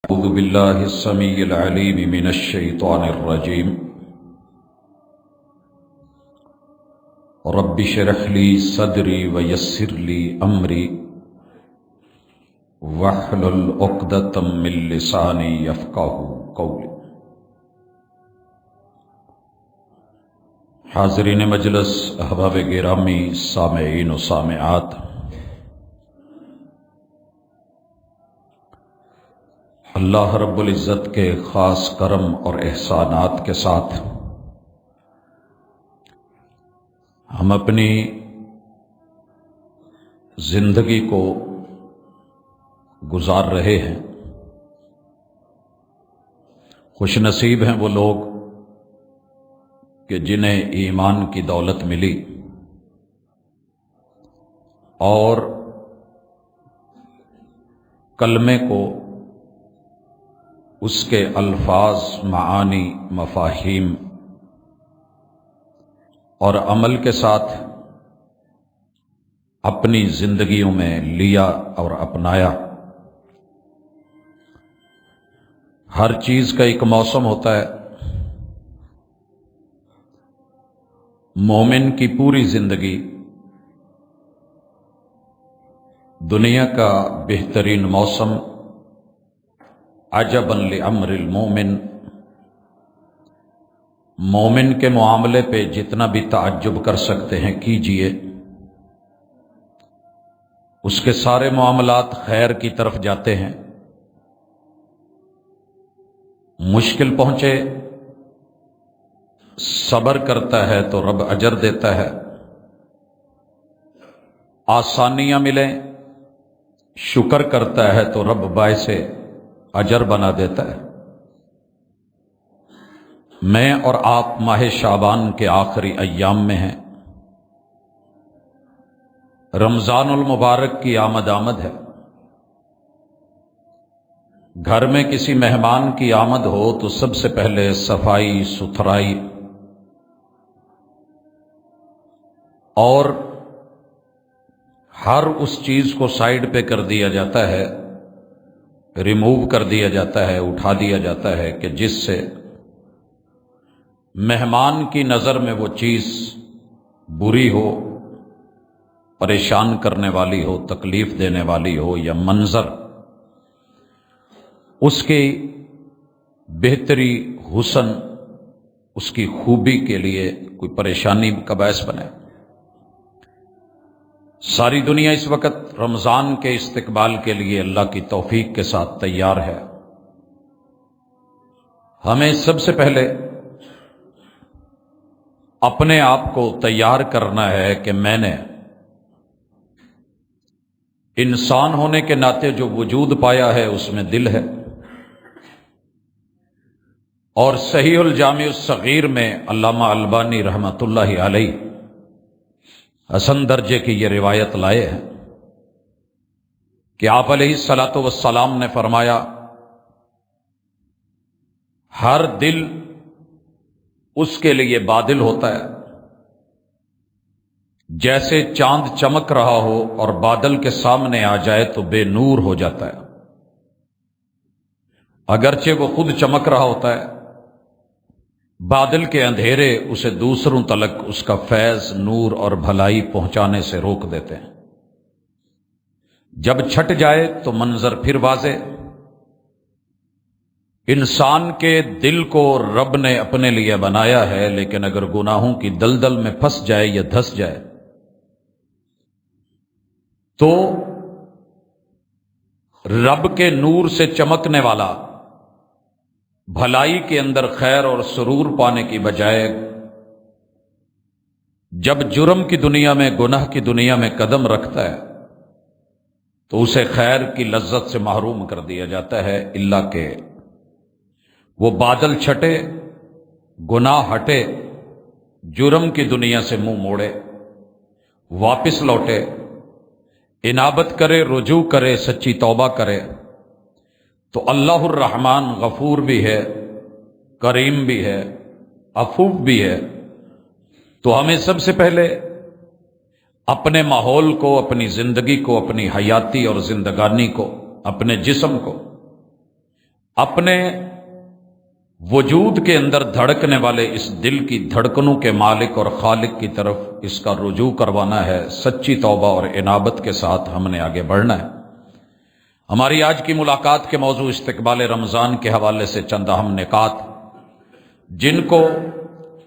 أعوذ بالله السميع العليم من الشيطان الرجيم رب اشرح لي صدري ويسر لي أمري واحلل عقدة من لساني يفقهوا قولي۔ حاضرین مجلس، احباب گرامی، سامعین و سامعات، اللہ رب العزت کے خاص کرم اور احسانات کے ساتھ ہم اپنی زندگی کو گزار رہے ہیں۔ خوش نصیب ہیں وہ لوگ کہ جنہیں ایمان کی دولت ملی اور کلمے کو، اس کے الفاظ، معانی، مفاہیم اور عمل کے ساتھ اپنی زندگیوں میں لیا اور اپنایا۔ ہر چیز کا ایک موسم ہوتا ہے۔ مومن کی پوری زندگی دنیا کا بہترین موسم عجبا لامر المومن، مومن کے معاملے پہ جتنا بھی تعجب کر سکتے ہیں کیجئے۔ اس کے سارے معاملات خیر کی طرف جاتے ہیں۔ مشکل پہنچے، صبر کرتا ہے تو رب اجر دیتا ہے۔ آسانیاں ملیں، شکر کرتا ہے تو رب باعث اجر بنا دیتا ہے۔ میں اور آپ ماہ شعبان کے آخری ایام میں ہیں۔ رمضان المبارک کی آمد ہے۔ گھر میں کسی مہمان کی آمد ہو تو سب سے پہلے صفائی ستھرائی اور ہر اس چیز کو سائیڈ پہ کر دیا جاتا ہے، ریموو کر دیا جاتا ہے، اٹھا دیا جاتا ہے کہ جس سے مہمان کی نظر میں وہ چیز بری ہو، پریشان کرنے والی ہو، تکلیف دینے والی ہو، یا منظر اس کی بہتری، حسن، اس کی خوبی کے لیے کوئی پریشانی کا باعث بنے۔ ساری دنیا اس وقت رمضان کے استقبال کے لیے اللہ کی توفیق کے ساتھ تیار ہے۔ ہمیں سب سے پہلے اپنے آپ کو تیار کرنا ہے کہ میں نے انسان ہونے کے ناطے جو وجود پایا ہے اس میں دل ہے، اور صحیح الجامع الصغیر میں علامہ البانی رحمۃ اللہ علیہ حسن درجے کی یہ روایت لائے ہیں کہ آپ علیہ الصلاۃ والسلام نے فرمایا، ہر دل اس کے لیے بادل ہوتا ہے جیسے چاند چمک رہا ہو اور بادل کے سامنے آ جائے تو بے نور ہو جاتا ہے، اگرچہ وہ خود چمک رہا ہوتا ہے۔ بادل کے اندھیرے اسے دوسروں تلک اس کا فیض، نور اور بھلائی پہنچانے سے روک دیتے ہیں۔ جب چھٹ جائے تو منظر پھر واضح۔ انسان کے دل کو رب نے اپنے لیے بنایا ہے، لیکن اگر گناہوں کی دلدل میں پھنس جائے یا دھس جائے تو رب کے نور سے چمکنے والا، بھلائی کے اندر خیر اور سرور پانے کی بجائے جب جرم کی دنیا میں، گناہ کی دنیا میں قدم رکھتا ہے تو اسے خیر کی لذت سے محروم کر دیا جاتا ہے، الا کہ وہ بادل چھٹے، گناہ ہٹے، جرم کی دنیا سے منہ موڑے، واپس لوٹے، انابت کرے، رجوع کرے، سچی توبہ کرے، تو اللہ الرحمن غفور بھی ہے، کریم بھی ہے، عفو بھی ہے۔ تو ہمیں سب سے پہلے اپنے ماحول کو، اپنی زندگی کو، اپنی حیاتی اور زندگانی کو، اپنے جسم کو اپنے وجود کے اندر دھڑکنے والے اس دل کی دھڑکنوں کے مالک اور خالق کی طرف اس کا رجوع کروانا ہے. سچی توبہ اور انابت کے ساتھ ہم نے آگے بڑھنا ہے. ہماری آج کی ملاقات کے موضوع استقبال رمضان کے حوالے سے چند اہم نکات جن کو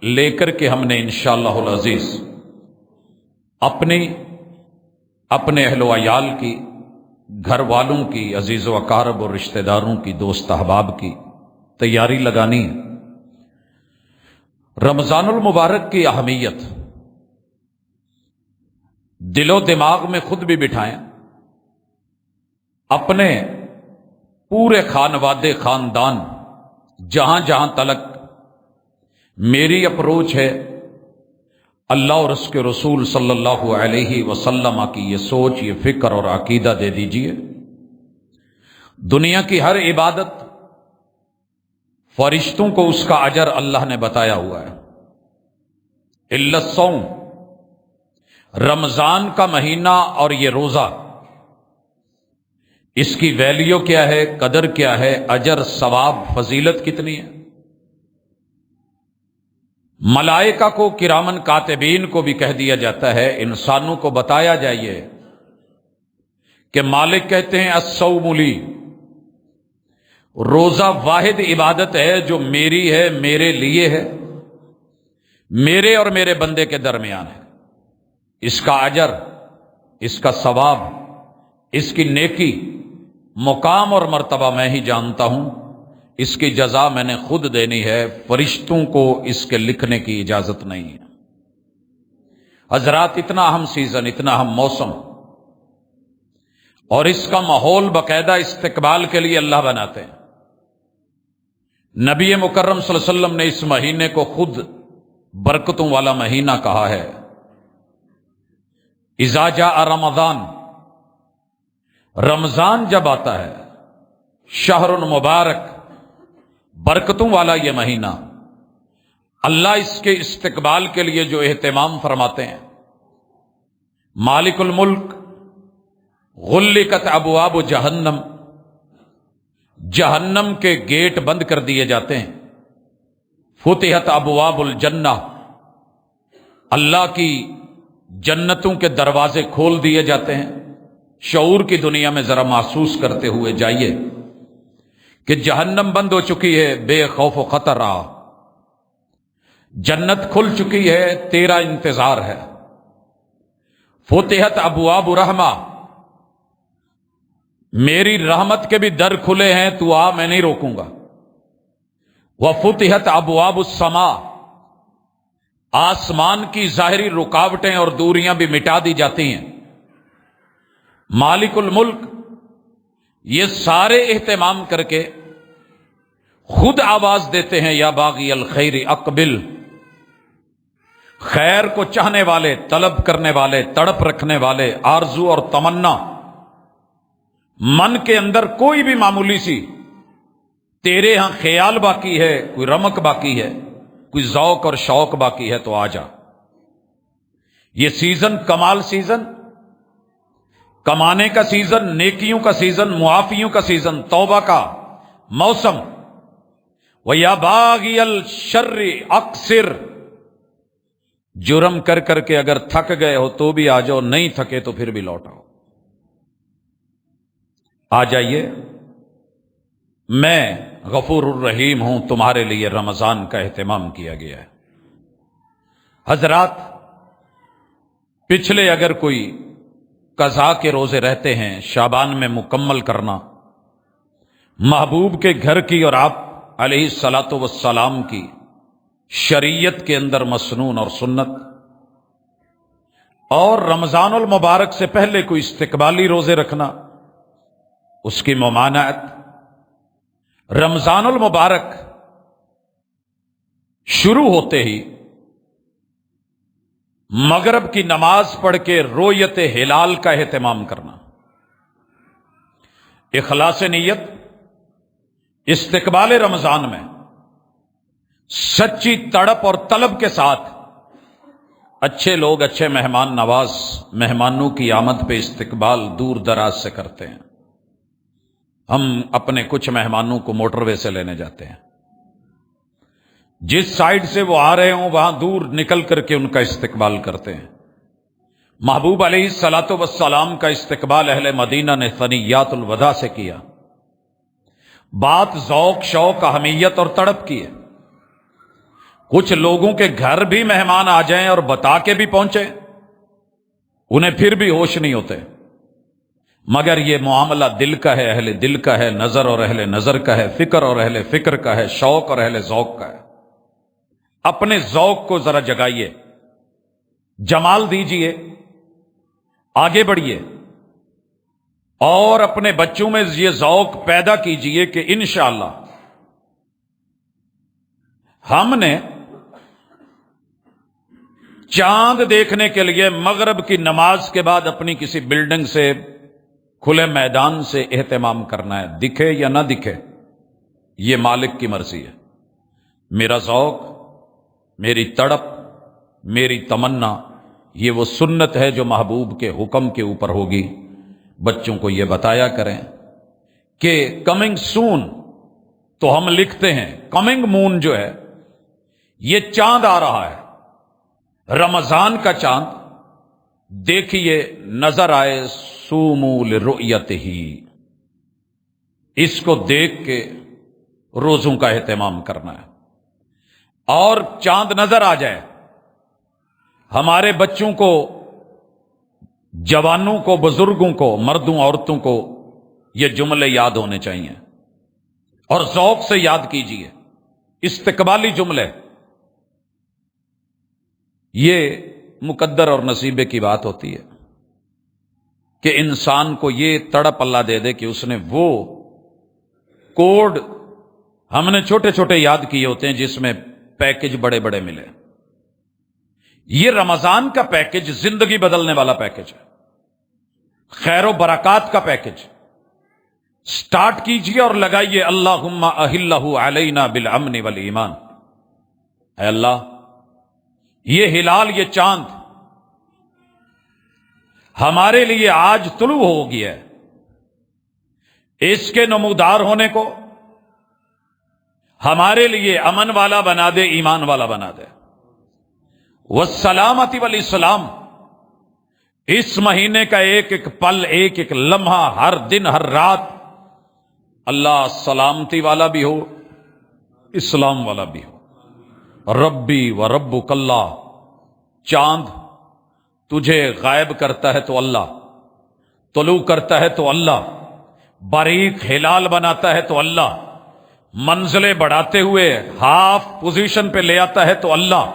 لے کر کے ہم نے انشاءاللہ العزیز اپنے اہل و عیال کی، گھر والوں کی، عزیز و اقارب اور رشتہ داروں کی، دوست احباب کی تیاری لگانی ہے. رمضان المبارک کی اہمیت دل و دماغ میں خود بھی بٹھائیں، اپنے پورے خانوادے خاندان جہاں جہاں تلک میری اپروچ ہے، اللہ اور اس کے رسول صلی اللہ علیہ وسلم کی یہ سوچ، یہ فکر اور عقیدہ دے دیجئے. دنیا کی ہر عبادت فرشتوں کو اس کا اجر اللہ نے بتایا ہوا ہے، الا الصوم، رمضان کا مہینہ اور یہ روزہ، اس کی ویلیو کیا ہے، قدر کیا ہے، اجر ثواب فضیلت کتنی ہے. ملائکہ کو، کرامن کاتبین کو بھی کہہ دیا جاتا ہے، انسانوں کو بتایا جائے کہ مالک کہتے ہیں الصوم لی، روزہ واحد عبادت ہے جو میری ہے، میرے لیے ہے، میرے اور میرے بندے کے درمیان ہے. اس کا اجر، اس کا ثواب، اس کی نیکی، مقام اور مرتبہ میں ہی جانتا ہوں. اس کی جزا میں نے خود دینی ہے، فرشتوں کو اس کے لکھنے کی اجازت نہیں ہے. حضرات، اتنا اہم سیزن، اتنا اہم موسم اور اس کا ماحول باقاعدہ استقبال کے لیے اللہ بناتے ہیں. نبی مکرم صلی اللہ علیہ وسلم نے اس مہینے کو خود برکتوں والا مہینہ کہا ہے. اذا جاء رمضان، رمضان جب آتا ہے، شہر مبارک، برکتوں والا یہ مہینہ، اللہ اس کے استقبال کے لیے جو اہتمام فرماتے ہیں. مالک الملک، غلقت ابواب جہنم، جہنم کے گیٹ بند کر دیے جاتے ہیں. فتحت ابواب الجنہ، اللہ کی جنتوں کے دروازے کھول دیے جاتے ہیں. شعور کی دنیا میں ذرا محسوس کرتے ہوئے جائیے کہ جہنم بند ہو چکی ہے، بے خوف و خطر رہا، جنت کھل چکی ہے، تیرا انتظار ہے. فتحت ابواب رحمہ، میری رحمت کے بھی در کھلے ہیں، تو آ، میں نہیں روکوں گا. وفتحت ابواب السماء، آسمان کی ظاہری رکاوٹیں اور دوریاں بھی مٹا دی جاتی ہیں. مالک الملک یہ سارے اہتمام کر کے خود آواز دیتے ہیں، یا باغی الخیر اقبل، خیر کو چاہنے والے، طلب کرنے والے، تڑپ رکھنے والے، آرزو اور تمنا، من کے اندر کوئی بھی معمولی سی تیرے ہاں خیال باقی ہے، کوئی رمق باقی ہے، کوئی ذوق اور شوق باقی ہے، تو آ جا. یہ سیزن کمال سیزن، کمانے کا سیزن، نیکیوں کا سیزن، معافیوں کا سیزن، توبہ کا موسم. وَيَا بَاغِيَ الشَّرِّ اقصر، جرم کر کر کے اگر تھک گئے ہو تو بھی آ جاؤ، نہیں تھکے تو پھر بھی لوٹ آؤ. آ جائیے، میں غفور الرحیم ہوں. تمہارے لیے رمضان کا اہتمام کیا گیا ہے. حضرات، پچھلے اگر کوئی قضا کے روزے رہتے ہیں، شعبان میں مکمل کرنا، محبوب کے گھر کی اور آپ علیہ الصلاۃ والسلام کی شریعت کے اندر مسنون اور سنت، اور رمضان المبارک سے پہلے کوئی استقبالی روزے رکھنا، اس کی ممانعت. رمضان المبارک شروع ہوتے ہی مغرب کی نماز پڑھ کے رویت ہلال کا اہتمام کرنا، اخلاص نیت، استقبال رمضان میں سچی تڑپ اور طلب کے ساتھ اچھے لوگ، اچھے مہمان نواز، مہمانوں کی آمد پہ استقبال دور دراز سے کرتے ہیں. ہم اپنے کچھ مہمانوں کو موٹر وے سے لینے جاتے ہیں، جس سائڈ سے وہ آ رہے ہوں وہاں دور نکل کر کے ان کا استقبال کرتے ہیں۔ محبوب علیہ الصلاۃ والسلام کا استقبال اہل مدینہ نے ثنیات الوداع سے کیا۔ بات ذوق، شوق، اہمیت اور تڑپ کی ہے۔ کچھ لوگوں کے گھر بھی مہمان آ جائیں اور بتا کے بھی پہنچے، انہیں پھر بھی ہوش نہیں ہوتے، مگر یہ معاملہ دل کا ہے، اہل دل کا ہے، نظر اور اہل نظر کا ہے، فکر اور اہل فکر کا ہے، شوق اور اہل ذوق کا ہے۔ اپنے ذوق کو ذرا جگائیے، جمال دیجئے، آگے بڑھیے، اور اپنے بچوں میں یہ ذوق پیدا کیجئے کہ انشاءاللہ ہم نے چاند دیکھنے کے لیے مغرب کی نماز کے بعد اپنی کسی بلڈنگ سے، کھلے میدان سے اہتمام کرنا ہے، دکھے یا نہ دکھے یہ مالک کی مرضی ہے۔ میرا ذوق، میری تڑپ، میری تمنا، یہ وہ سنت ہے جو محبوب کے حکم کے اوپر ہوگی۔ بچوں کو یہ بتایا کریں کہ کمنگ سون، تو ہم لکھتے ہیں کمنگ مون جو ہے یہ چاند آ رہا ہے، رمضان کا چاند دیکھیے، نظر آئے، سوموا لرؤیتہ، اس کو دیکھ کے روزوں کا اہتمام کرنا ہے۔ اور چاند نظر آ جائے، ہمارے بچوں کو، جوانوں کو، بزرگوں کو، مردوں عورتوں کو یہ جملے یاد ہونے چاہیے، اور ذوق سے یاد کیجئے، استقبالی جملے۔ یہ مقدر اور نصیبے کی بات ہوتی ہے کہ انسان کو یہ تڑپ اللہ دے دے کہ اس نے وہ کوڈ، ہم نے چھوٹے چھوٹے یاد کیے ہوتے ہیں جس میں پیکج بڑے بڑے ملے۔ یہ رمضان کا پیکج زندگی بدلنے والا پیکج ہے، خیر و برکات کا پیکج۔ سٹارٹ کیجئے اور لگائیے اللہم اہلہ علینا بالامن والایمان۔ اے اللہ، یہ ہلال، یہ چاند ہمارے لیے آج طلوع ہو گیا ہے، اس کے نمودار ہونے کو ہمارے لیے امن والا بنا دے، ایمان والا بنا دے۔ والسلامتی والاسلام، اس مہینے کا ایک ایک پل، ایک ایک لمحہ، ہر دن، ہر رات اللہ سلامتی والا بھی ہو، اسلام والا بھی ہو۔ ربی و ربک اللہ، چاند تجھے غائب کرتا ہے تو اللہ، طلوع کرتا ہے تو اللہ، باریک ہلال بناتا ہے تو اللہ، منزلیں بڑھاتے ہوئے ہاف پوزیشن پہ لے آتا ہے تو اللہ،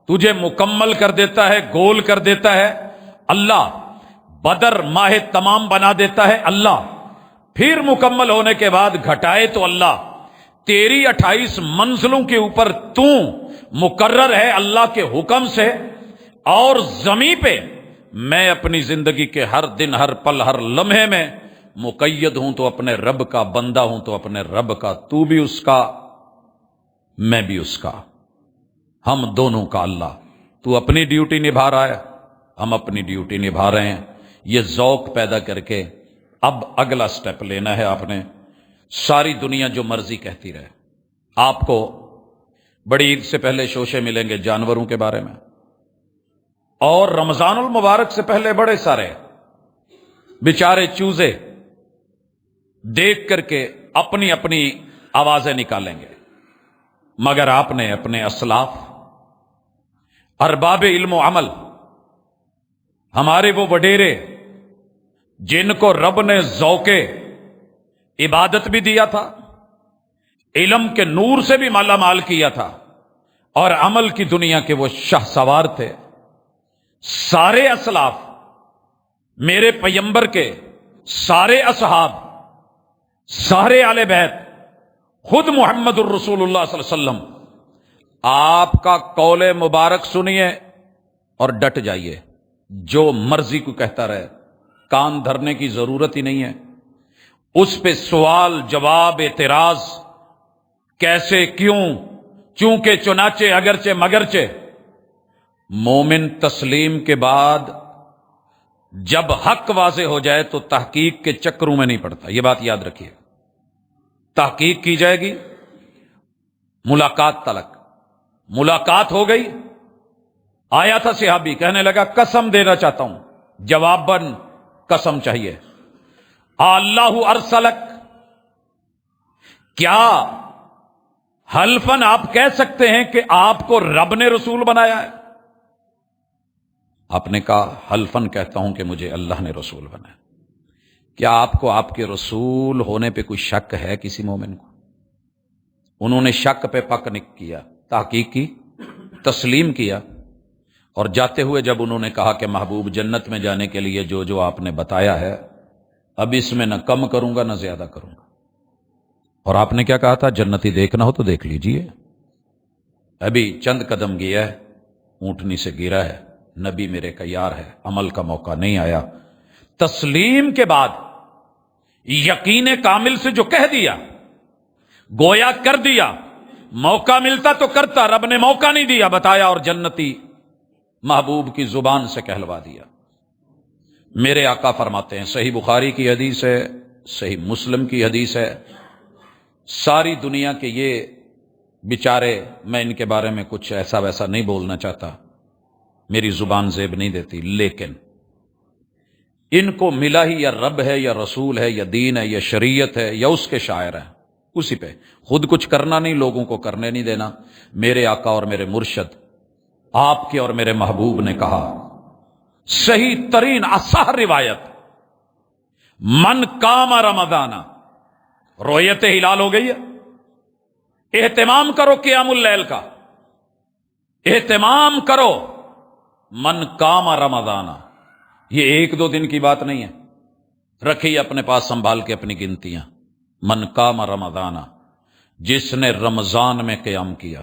تجھے مکمل کر دیتا ہے، گول کر دیتا ہے اللہ، بدر ماہ تمام بنا دیتا ہے اللہ، پھر مکمل ہونے کے بعد گھٹائے تو اللہ۔ تیری 28 منزلوں کے اوپر تو مقرر ہے اللہ کے حکم سے، اور زمین پہ میں اپنی زندگی کے ہر دن، ہر پل، ہر لمحے میں مقید ہوں تو اپنے رب کا، بندہ ہوں تو اپنے رب کا، تو بھی اس کا، میں بھی اس کا، ہم دونوں کا اللہ۔ تو اپنی ڈیوٹی نبھا رہا ہے، ہم اپنی ڈیوٹی نبھا رہے ہیں۔ یہ ذوق پیدا کر کے اب اگلا سٹیپ لینا ہے آپ نے۔ ساری دنیا جو مرضی کہتی رہے، آپ کو بڑی عید سے پہلے شوشے ملیں گے جانوروں کے بارے میں، اور رمضان المبارک سے پہلے بڑے سارے بیچارے چوزے دیکھ کر کے اپنی اپنی آوازیں نکالیں گے، مگر آپ نے اپنے اسلاف، ارباب علم و عمل، ہمارے وہ وڈیرے جن کو رب نے ذوق عبادت بھی دیا تھا، علم کے نور سے بھی مالا مال کیا تھا، اور عمل کی دنیا کے وہ شاہ سوار تھے، سارے اسلاف، میرے پیمبر کے سارے اصحاب، سارے آل بیت، خود محمد الرسول اللہ صلی اللہ علیہ وسلم، آپ کا قول مبارک سنیے اور ڈٹ جائیے، جو مرضی کو کہتا رہے، کان دھرنے کی ضرورت ہی نہیں ہے، اس پہ سوال جواب اعتراض، کیسے، کیوں، چونکہ، چنانچہ، اگرچہ، مگرچہ۔ مومن تسلیم کے بعد جب حق واضح ہو جائے تو تحقیق کے چکروں میں نہیں پڑتا، یہ بات یاد رکھیے۔ تحقیق کی جائے گی ملاقات تلک. ملاقات ہو گئی. آیا تھا صحابی, کہنے لگا قسم دینا چاہتا ہوں, جواباً قسم چاہیے. اللہ ارسلک, کیا حلفاً آپ کہہ سکتے ہیں کہ آپ کو رب نے رسول بنایا ہے؟ آپ نے کہا حلفاً کہتا ہوں کہ مجھے اللہ نے رسول بنایا. کیا آپ کو آپ کے رسول ہونے پہ کوئی شک ہے کسی مومن کو؟ انہوں نے شک پہ پک نہیں کیا, تحقیق کی, تسلیم کیا. اور جاتے ہوئے جب انہوں نے کہا کہ محبوب جنت میں جانے کے لیے جو جو آپ نے بتایا ہے اب اس میں نہ کم کروں گا نہ زیادہ کروں گا. اور آپ نے کیا کہا تھا؟ جنتی دیکھنا ہو تو دیکھ لیجئے. ابھی چند قدم گیا ہے, اونٹنی سے گرا ہے, نبی میرے کا یار ہے, عمل کا موقع نہیں آیا. تسلیم کے بعد یقین کامل سے جو کہہ دیا, گویا کر دیا. موقع ملتا تو کرتا, رب نے موقع نہیں دیا, بتایا اور جنتی محبوب کی زبان سے کہلوا دیا. میرے آقا فرماتے ہیں, صحیح بخاری کی حدیث ہے, صحیح مسلم کی حدیث ہے, ساری دنیا کے یہ بیچارے, میں ان کے بارے میں کچھ ایسا ویسا نہیں بولنا چاہتا, میری زبان زیب نہیں دیتی, لیکن ان کو ملا ہی یا رب ہے یا رسول ہے یا دین ہے یا شریعت ہے یا اس کے شاعر ہیں, اسی پہ خود کچھ کرنا نہیں, لوگوں کو کرنے نہیں دینا. میرے آقا اور میرے مرشد, آپ کے اور میرے محبوب نے کہا, صحیح ترین اصح روایت, من کام رمضان, رویت ہلال ہو گئی ہے, اہتمام کرو قیام اللیل کا, اہتمام کرو. من کام رمضان, یہ ایک دو دن کی بات نہیں ہے, رکھیے اپنے پاس سنبھال کے اپنی گنتیاں. من کام رمضان, جس نے رمضان میں قیام کیا,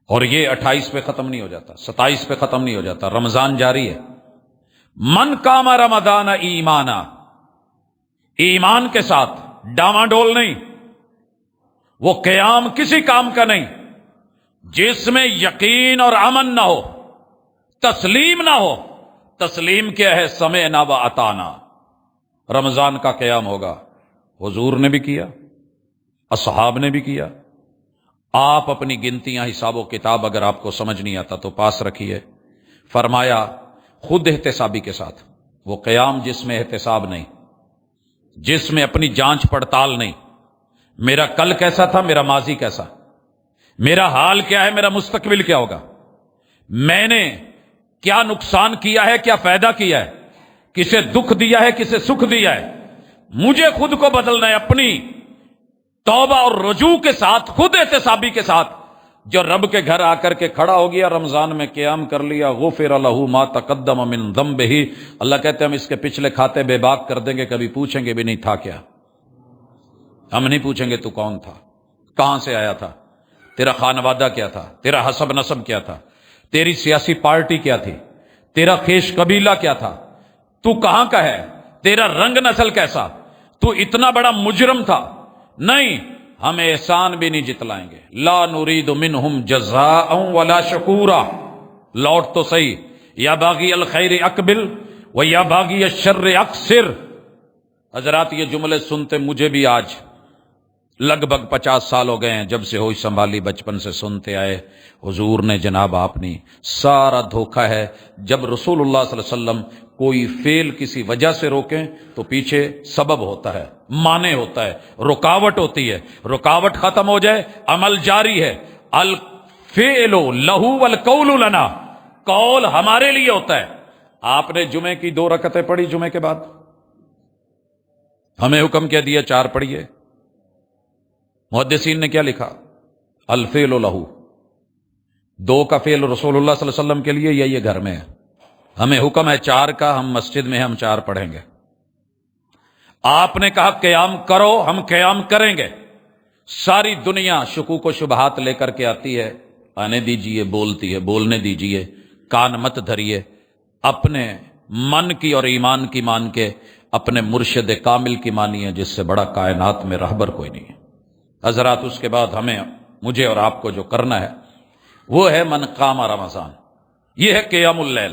اور یہ 28 پہ ختم نہیں ہو جاتا, 27 پہ ختم نہیں ہو جاتا, رمضان جاری ہے. من کام رمضان ایمانا, ایمان کے ساتھ, ڈاما ڈول نہیں, وہ قیام کسی کام کا نہیں جس میں یقین اور امن نہ ہو, تسلیم نہ ہو. تسلیم کیا ہے؟ سمعنا و اطعنا. رمضان کا قیام ہوگا, حضور نے بھی کیا, اصحاب نے بھی کیا. آپ اپنی گنتیاں, حساب و کتاب اگر آپ کو سمجھ نہیں آتا تو پاس رکھیے. فرمایا خود احتسابی کے ساتھ, وہ قیام جس میں احتساب نہیں, جس میں اپنی جانچ پڑتال نہیں, میرا کل کیسا تھا, میرا ماضی کیسا, میرا حال کیا ہے, میرا مستقبل کیا ہوگا, میں نے کیا نقصان کیا ہے, کیا فائدہ کیا ہے, کسے دکھ دیا ہے, کسے سکھ دیا ہے. مجھے خود کو بدلنا ہے اپنی توبہ اور رجوع کے ساتھ, خود احتسابی کے ساتھ. جو رب کے گھر آ کر کے کھڑا ہو گیا, رمضان میں قیام کر لیا, غفر لہ ما تقدم من ذنبہ, اللہ کہتے ہیں ہم اس کے پچھلے کھاتے بے باک کر دیں گے, کبھی پوچھیں گے بھی نہیں تھا کیا. ہم نہیں پوچھیں گے تو کون تھا, کہاں سے آیا تھا, تیرا خانوادہ کیا تھا, تیرا حسب نسب کیا تھا, تیری سیاسی پارٹی کیا تھی, تیرا خیش قبیلہ کیا تھا, تو کہاں کا ہے, تیرا رنگ نسل کیسا, تو اتنا بڑا مجرم تھا. نہیں, ہم احسان بھی نہیں جتلائیں گے. لا نرید منہم جزاء ولا شکورا. لوٹ تو صحیح, یا باغی الخیر اقبل و یا باغی الشر اقصر. حضرات یہ جملے سنتے مجھے بھی آج لگ بھگ 50 سال ہو گئے ہیں, جب سے ہوش سنبھالی, بچپن سے سنتے آئے. حضور نے, جناب آپ نے, سارا دھوکہ ہے. جب رسول اللہ صلی اللہ علیہ وسلم کوئی فعل کسی وجہ سے روکیں تو پیچھے سبب ہوتا ہے, معنی ہوتا ہے, رکاوٹ ہوتی ہے. رکاوٹ ختم ہو جائے, عمل جاری ہے. الفعل لہو والقول لنا, قول ہمارے لیے ہوتا ہے. آپ نے جمعے کی 2 رکعتیں پڑھی, جمعے کے بعد ہمیں حکم کیا دیا 4 پڑھیے. محدثین نے کیا لکھا؟ الفعل لہو, 2 کا فعل رسول اللہ صلی اللہ علیہ وسلم کے لیے, یا یہ گھر میں ہے. ہمیں حکم ہے 4 کا, ہم مسجد میں ہم 4 پڑھیں گے. آپ نے کہا قیام کرو, ہم قیام کریں گے. ساری دنیا شکوک و شبہات لے کر کے آتی ہے, آنے دیجئے, بولتی ہے, بولنے دیجئے, کان مت دھریے. اپنے من کی اور ایمان کی مان کے اپنے مرشد کامل کی مانیے, جس سے بڑا کائنات میں رہبر کوئی نہیں ہے. حضرات اس کے بعد ہمیں, مجھے اور آپ کو جو کرنا ہے وہ ہے من قام رمضان. یہ ہے قیام اللیل.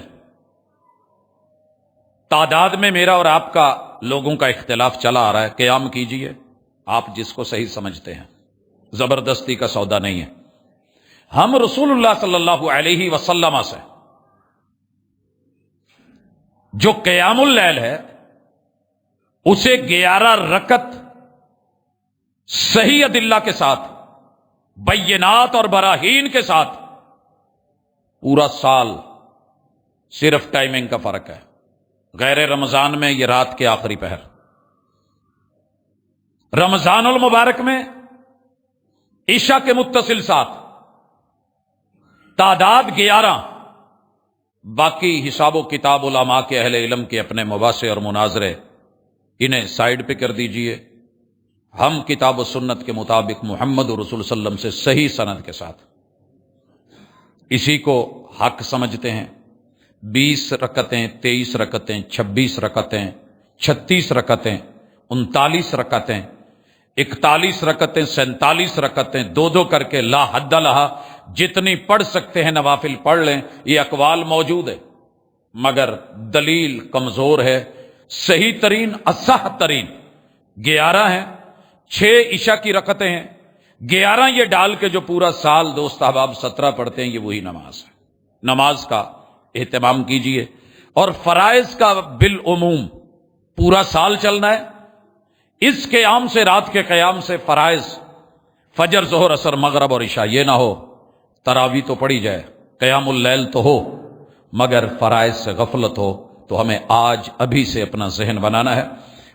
تعداد میں میرا اور آپ کا لوگوں کا اختلاف چلا آ رہا ہے. قیام کیجئے, آپ جس کو صحیح سمجھتے ہیں، زبردستی کا سودا نہیں ہے۔ ہم رسول اللہ صلی اللہ علیہ وسلم سے جو قیام اللیل ہے اسے 11 رکعت صحیح ادلہ کے ساتھ، بینات اور براہین کے ساتھ، پورا سال صرف ٹائمنگ کا فرق ہے۔ غیر رمضان میں یہ رات کے آخری پہر، رمضان المبارک میں عشاء کے متصل ساتھ، تعداد 11۔ باقی حساب و کتاب علماء کے اہل علم کے اپنے مباحثے اور مناظرے انہیں سائیڈ پہ کر دیجئے۔ ہم کتاب و سنت کے مطابق محمد رسول صلی اللہ علیہ وسلم سے صحیح سند کے ساتھ اسی کو حق سمجھتے ہیں۔ 20 رکعتیں، 23 رکعتیں، 26 رکعتیں، 36 رکعتیں، 39 رکعتیں، 41 رکعتیں، 47 رکعتیں، 2 کر کے لا حد لہا، جتنی پڑھ سکتے ہیں نوافل پڑھ لیں۔ یہ اقوال موجود ہے مگر دلیل کمزور ہے۔ صحیح ترین، اصح ترین 11 ہیں، 6 عشاء کی رکعتیں ہیں، 11 یہ ڈال کے جو پورا سال دوست احباب 17 پڑھتے ہیں، یہ وہی نماز ہے۔ نماز کا اہتمام کیجئے، اور فرائض کا بالعموم پورا سال چلنا ہے۔ اس قیام سے، رات کے قیام سے فرائض فجر، ظہر، عصر، مغرب اور عشاء، یہ نہ ہو تراویح تو پڑھی جائے، قیام اللیل تو ہو، مگر فرائض سے غفلت ہو۔ تو ہمیں آج ابھی سے اپنا ذہن بنانا ہے۔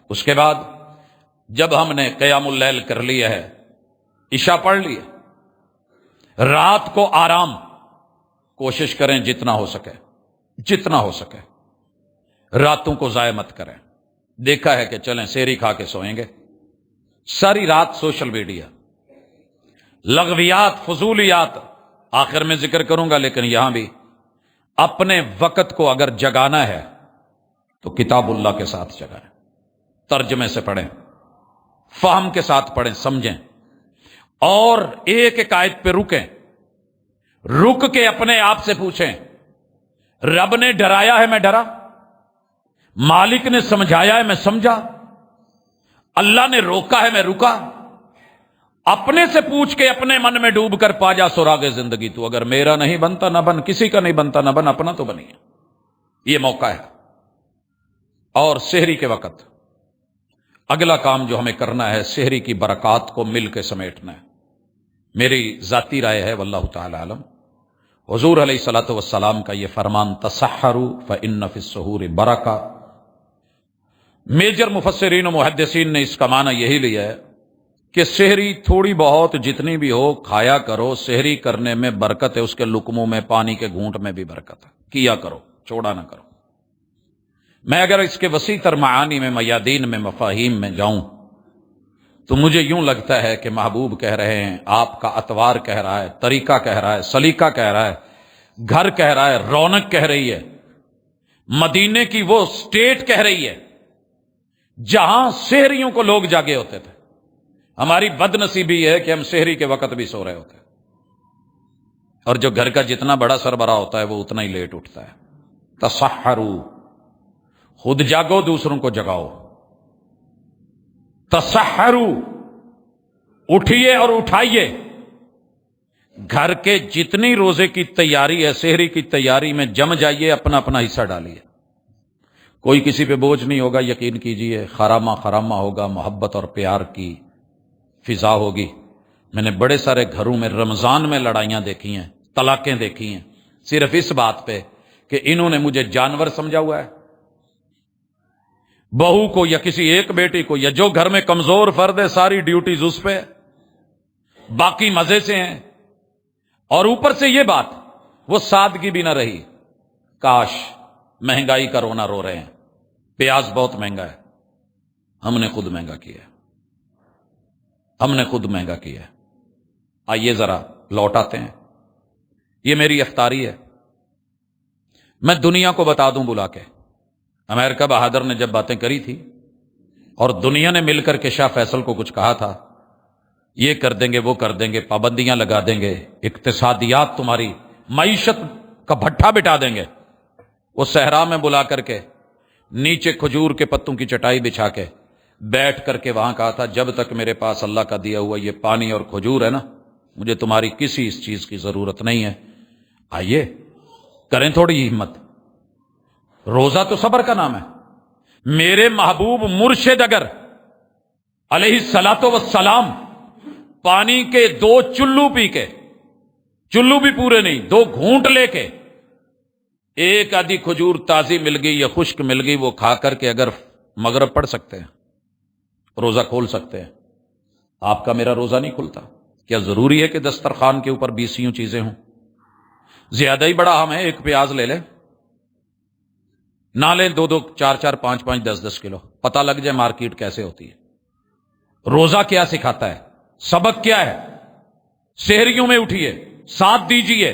اس کے بعد جب ہم نے قیام اللیل کر لیا ہے، عشاء پڑھ لی، رات کو آرام کوشش کریں جتنا ہو سکے، جتنا ہو سکے راتوں کو ضائع مت کریں۔ دیکھا ہے کہ چلیں سیری کھا کے سوئیں گے، ساری رات سوشل میڈیا، لغویات، فضولیات، آخر میں ذکر کروں گا، لیکن یہاں بھی اپنے وقت کو اگر جگانا ہے تو کتاب اللہ کے ساتھ جگائیں، ترجمے سے پڑھیں، فہم کے ساتھ پڑھیں، سمجھیں، اور ایک ایک آیت پہ رکیں، رک کے اپنے آپ سے پوچھیں، رب نے ڈرایا ہے میں ڈرا، مالک نے سمجھایا ہے میں سمجھا، اللہ نے روکا ہے میں رکا۔ اپنے سے پوچھ کے اپنے من میں ڈوب کر پا جا سراغ زندگی تو، اگر میرا نہیں بنتا نہ بن، کسی کا نہیں بنتا نہ بن، اپنا تو بنیے، یہ موقع ہے۔ اور سحری کے وقت اگلا کام جو ہمیں کرنا ہے، سحری کی برکات کو مل کے سمیٹنا ہے۔ میری ذاتی رائے ہے، واللہ تعالی عالم، حضور علیہ الصلوۃ والسلام کا یہ فرمان، تسحروا فإن فی السحور برکہ۔ میجر مفسرین و محدثین نے اس کا معنی یہی لیا ہے کہ سحری تھوڑی بہت جتنی بھی ہو کھایا کرو، سحری کرنے میں برکت ہے، اس کے لقموں میں، پانی کے گھونٹ میں بھی برکت ہے، کیا کرو، چھوڑا نہ کرو۔ میں اگر اس کے وسیع تر معانی میں، میادین میں، مفاہیم میں جاؤں تو مجھے یوں لگتا ہے کہ محبوب کہہ رہے ہیں، آپ کا اطوار کہہ رہا ہے، طریقہ کہہ رہا ہے، سلیقہ کہہ رہا ہے، گھر کہہ رہا ہے، رونق کہہ رہی ہے، مدینے کی وہ سٹیٹ کہہ رہی ہے جہاں سحریوں کو لوگ جاگے ہوتے تھے۔ ہماری بد نصیبی ہے کہ ہم سحری کے وقت بھی سو رہے ہوتے ہیں، اور جو گھر کا جتنا بڑا سربراہ ہوتا ہے وہ اتنا ہی لیٹ اٹھتا ہے۔ تسحروا، خود جاگو، دوسروں کو جگاؤ۔ تسحروا، اٹھیے اور اٹھائیے۔ گھر کے جتنی روزے کی تیاری ہے، سحری کی تیاری میں جم جائیے، اپنا اپنا حصہ ڈالیے۔ کوئی کسی پہ بوجھ نہیں ہوگا، یقین کیجئے، خرامہ خرامہ ہوگا، محبت اور پیار کی فضا ہوگی۔ میں نے بڑے سارے گھروں میں رمضان میں لڑائیاں دیکھی ہیں، طلاقیں دیکھی ہیں، صرف اس بات پہ کہ انہوں نے مجھے جانور سمجھا ہوا ہے، بہو کو یا کسی ایک بیٹی کو، یا جو گھر میں کمزور فرد ہے ساری ڈیوٹیز اس پہ، باقی مزے سے ہیں۔ اور اوپر سے یہ بات، وہ سادگی بھی نہ رہی۔ کاش، مہنگائی کا رونا رو رہے ہیں، پیاز بہت مہنگا ہے، ہم نے خود مہنگا کیا ہے، ہم نے خود مہنگا کیا ہے۔ آئیے ذرا لوٹ آتے ہیں، یہ میری افطاری ہے۔ میں دنیا کو بتا دوں بلا کے، امریکہ بہادر نے جب باتیں کری تھی اور دنیا نے مل کر کے شاہ فیصل کو کچھ کہا تھا، یہ کر دیں گے، وہ کر دیں گے، پابندیاں لگا دیں گے، اقتصادیات تمہاری معیشت کا بھٹا بٹا دیں گے، وہ صحرا میں بلا کر کے نیچے کھجور کے پتوں کی چٹائی بچھا کے بیٹھ کر کے وہاں کہا تھا جب تک میرے پاس اللہ کا دیا ہوا یہ پانی اور کھجور ہے نا، مجھے تمہاری کسی اس چیز کی ضرورت نہیں ہے۔ آئیے کریں تھوڑی ہمت۔ روزہ تو صبر کا نام ہے۔ میرے محبوب مرشد اگر علیہ الصلاۃ والسلام پانی کے 2 چلو پی کے، چلو بھی پورے نہیں، 2 گھونٹ لے کے، ایک آدھی کھجور تازی مل گئی یا خشک مل گئی، وہ کھا کر کے اگر مغرب پڑھ سکتے ہیں، روزہ کھول سکتے ہیں، آپ کا میرا روزہ نہیں کھلتا۔ کیا ضروری ہے کہ دسترخوان کے اوپر 20 چیزیں ہوں؟ زیادہ ہی بڑا ہم ہے، 1 پیاز لے لیں، نہ لیں 2 4 5 5 10 کلو، پتہ لگ جائے مارکیٹ کیسے ہوتی ہے۔ روزہ کیا سکھاتا ہے؟ سبق کیا ہے؟ سحریوں میں اٹھیے، ساتھ دیجئے،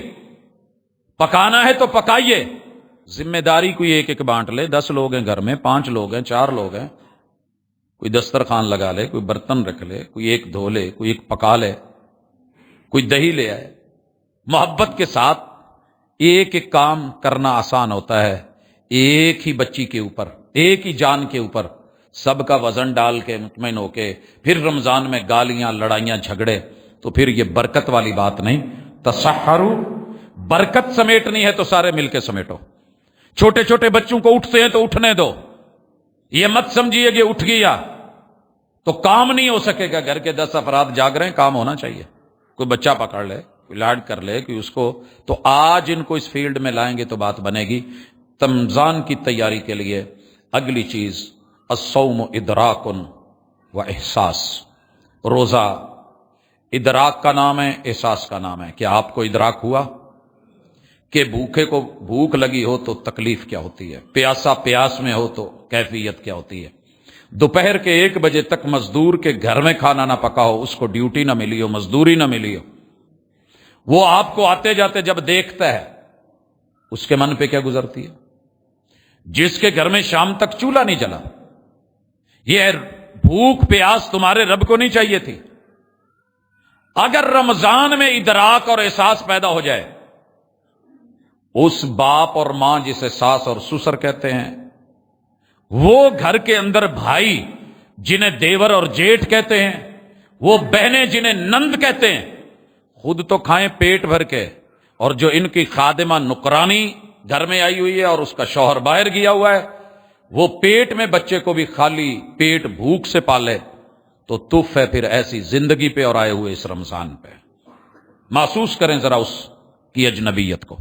پکانا ہے تو پکائیے، ذمہ داری کوئی ایک بانٹ لے۔ 10 لوگ ہیں گھر میں، 5 لوگ ہیں، 4 لوگ ہیں، کوئی دسترخوان لگا لے، کوئی برتن رکھ لے، کوئی ایک دھو لے، کوئی ایک پکا لے، کوئی دہی لے آئے۔ محبت کے ساتھ ایک ایک کام کرنا آسان ہوتا ہے۔ ایک ہی بچی کے اوپر، ایک ہی جان کے اوپر سب کا وزن ڈال کے مطمئن ہو کے پھر رمضان میں گالیاں، لڑائیاں، جھگڑے، تو پھر یہ برکت والی بات نہیں۔ تسحروا، برکت سمیٹنی ہے تو سارے مل کے سمیٹو۔ چھوٹے چھوٹے بچوں کو اٹھتے ہیں تو اٹھنے دو، یہ مت سمجھیے کہ اٹھ گیا تو کام نہیں ہو سکے گا۔ گھر کے 10 افراد جاگ رہے ہیں، کام ہونا چاہیے، کوئی بچہ پکڑ لے، کوئی لاڈ کر لے، کوئی اس کو، تو آج ان کو اس فیلڈ میں لائیں گے تو بات بنے گی۔ رمضان کی تیاری کے لیے اگلی چیز الصوم ادراک و احساس۔ روزہ ادراک کا نام ہے، احساس کا نام ہے۔ کیا آپ کو ادراک ہوا کہ بھوکے کو بھوک لگی ہو تو تکلیف کیا ہوتی ہے، پیاسا پیاس میں ہو تو کیفیت کیا ہوتی ہے؟ دوپہر کے 1 بجے تک مزدور کے گھر میں کھانا نہ پکا ہو، اس کو ڈیوٹی نہ ملی ہو، مزدوری نہ ملی ہو، وہ آپ کو آتے جاتے جب دیکھتا ہے اس کے من پہ کیا گزرتی ہے؟ جس کے گھر میں شام تک چولہا نہیں جلا، یہ بھوک پیاس تمہارے رب کو نہیں چاہیے تھی؟ اگر رمضان میں ادراک اور احساس پیدا ہو جائے، اس باپ اور ماں جسے ساس اور سسر کہتے ہیں، وہ گھر کے اندر بھائی جنہیں دیور اور جیٹھ کہتے ہیں، وہ بہنیں جنہیں نند کہتے ہیں، خود تو کھائیں پیٹ بھر کے، اور جو ان کی خادمہ نکرانی گھر میں آئی ہوئی ہے اور اس کا شوہر باہر گیا ہوا ہے، وہ پیٹ میں بچے کو بھی خالی پیٹ بھوک سے پالے، تو تف ہے پھر ایسی زندگی پہ اور آئے ہوئے اس رمضان پہ۔ محسوس کریں ذرا اس کی اجنبیت کو،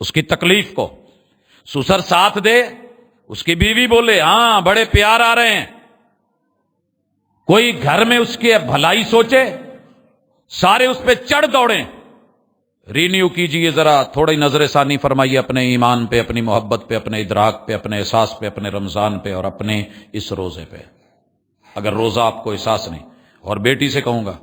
اس کی تکلیف کو۔ سسر ساتھ دے، اس کی بیوی بولے ہاں بڑے پیار آ رہے ہیں، کوئی گھر میں اس کی بھلائی سوچے، سارے اس پہ چڑھ دوڑیں۔ رینیو کیجئے ذرا، تھوڑی نظر ثانی فرمائیے اپنے ایمان پہ، اپنی محبت پہ، اپنے ادراک پہ، اپنے احساس پہ، اپنے رمضان پہ اور اپنے اس روزے پہ۔ اگر روزہ آپ کو احساس نہیں، اور بیٹی سے کہوں گا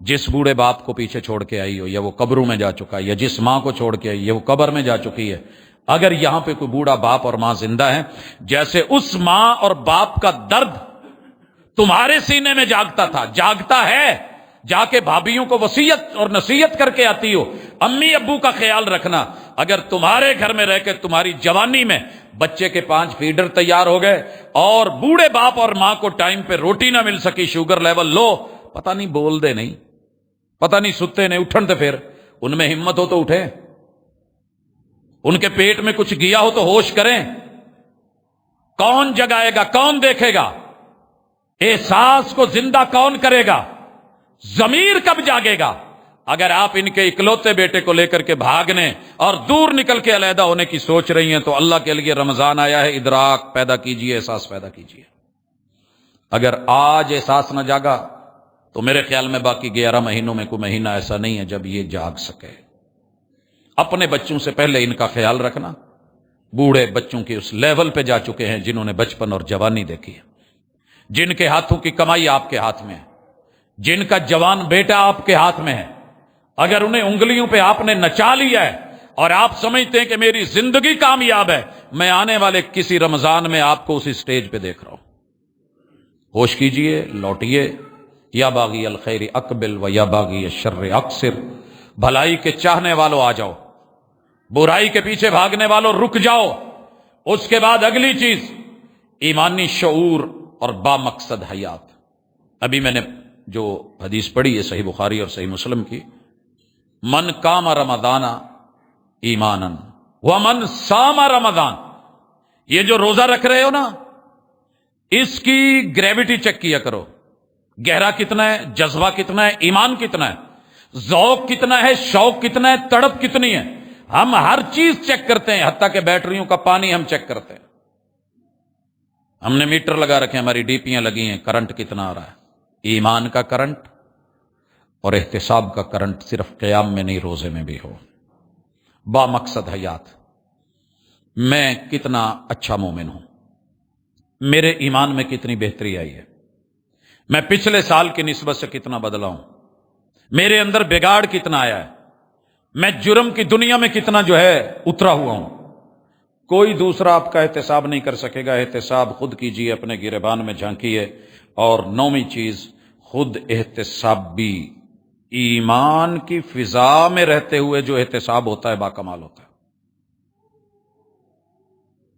جس بوڑھے باپ کو پیچھے چھوڑ کے آئی ہو، یا وہ قبروں میں جا چکا ہے، یا جس ماں کو چھوڑ کے آئی ہے وہ قبر میں جا چکی ہے، اگر یہاں پہ کوئی بوڑھا باپ اور ماں زندہ ہے، جیسے اس ماں اور باپ کا درد تمہارے سینے میں جاگتا تھا، جاگتا ہے، جا کے بھابھیوں کو وصیت اور نصیحت کر کے آتی ہو، امی ابو کا خیال رکھنا۔ اگر تمہارے گھر میں رہ کے تمہاری جوانی میں بچے کے 5 فیڈر تیار ہو گئے اور بوڑھے باپ اور ماں کو ٹائم پہ روٹی نہ مل سکی، شوگر لیول لو، پتہ نہیں بول دے نہیں، پتہ نہیں ستے نہیں، اٹھن تے پھر ان میں ہمت ہو تو اٹھیں، ان کے پیٹ میں کچھ گیا ہو تو ہوش کریں۔ کون جگائے گا؟ کون دیکھے گا؟ احساس کو زندہ کون کرے گا؟ ضمیر کب جاگے گا؟ اگر آپ ان کے اکلوتے بیٹے کو لے کر کے بھاگنے اور دور نکل کے علیحدہ ہونے کی سوچ رہی ہیں، تو اللہ کے لیے رمضان آیا ہے، ادراک پیدا کیجئے، احساس پیدا کیجئے۔ اگر آج احساس نہ جاگا تو میرے خیال میں باقی 11 مہینوں میں کوئی مہینہ ایسا نہیں ہے جب یہ جاگ سکے۔ اپنے بچوں سے پہلے ان کا خیال رکھنا۔ بوڑھے بچوں کے اس لیول پہ جا چکے ہیں جنہوں نے بچپن اور جوانی دیکھی ہے، جن کے ہاتھوں کی کمائی آپ کے ہاتھ میں ہے، جن کا جوان بیٹا آپ کے ہاتھ میں ہے۔ اگر انہیں انگلیوں پہ آپ نے نچا لیا ہے اور آپ سمجھتے ہیں کہ میری زندگی کامیاب ہے، میں آنے والے کسی رمضان میں آپ کو اسی سٹیج پہ دیکھ رہا ہوں۔ ہوش کیجئے، لوٹئے۔ یا باغی الخیر اقبل و یا باغی الشر اقصر۔ بھلائی کے چاہنے والوں آ جاؤ، برائی کے پیچھے بھاگنے والوں رک جاؤ۔ اس کے بعد اگلی چیز ایمانی شعور اور با مقصد حیات۔ ابھی میں نے جو حدیث پڑھی ہے صحیح بخاری اور صحیح مسلم کی، من قام رمضان ایمانا ومن صام رمضان، یہ جو روزہ رکھ رہے ہو نا، اس کی گریوٹی چیک کیا کرو، گہرا کتنا ہے، جذبہ کتنا ہے، ایمان کتنا ہے، ذوق کتنا ہے، شوق کتنا ہے، تڑپ کتنی ہے۔ ہم ہر چیز چیک کرتے ہیں، حتیٰ کہ بیٹریوں کا پانی ہم چیک کرتے ہیں۔ ہم نے میٹر لگا رکھے ہیں، ہماری ڈی پیاں لگی ہیں، کرنٹ کتنا آ رہا ہے۔ ایمان کا کرنٹ اور احتساب کا کرنٹ صرف قیام میں نہیں، روزے میں بھی ہو۔ با مقصد حیات، میں کتنا اچھا مومن ہوں، میرے ایمان میں کتنی بہتری آئی ہے، میں پچھلے سال کی نسبت سے کتنا بدلا ہوں، میرے اندر بگاڑ کتنا آیا ہے، میں جرم کی دنیا میں کتنا جو ہے اترا ہوا ہوں۔ کوئی دوسرا آپ کا احتساب نہیں کر سکے گا، احتساب خود کیجئے، اپنے گریبان میں جھانکیے۔ اور نویں چیز، خود احتسابی، ایمان کی فضا میں رہتے ہوئے جو احتساب ہوتا ہے باکمال ہوتا ہے۔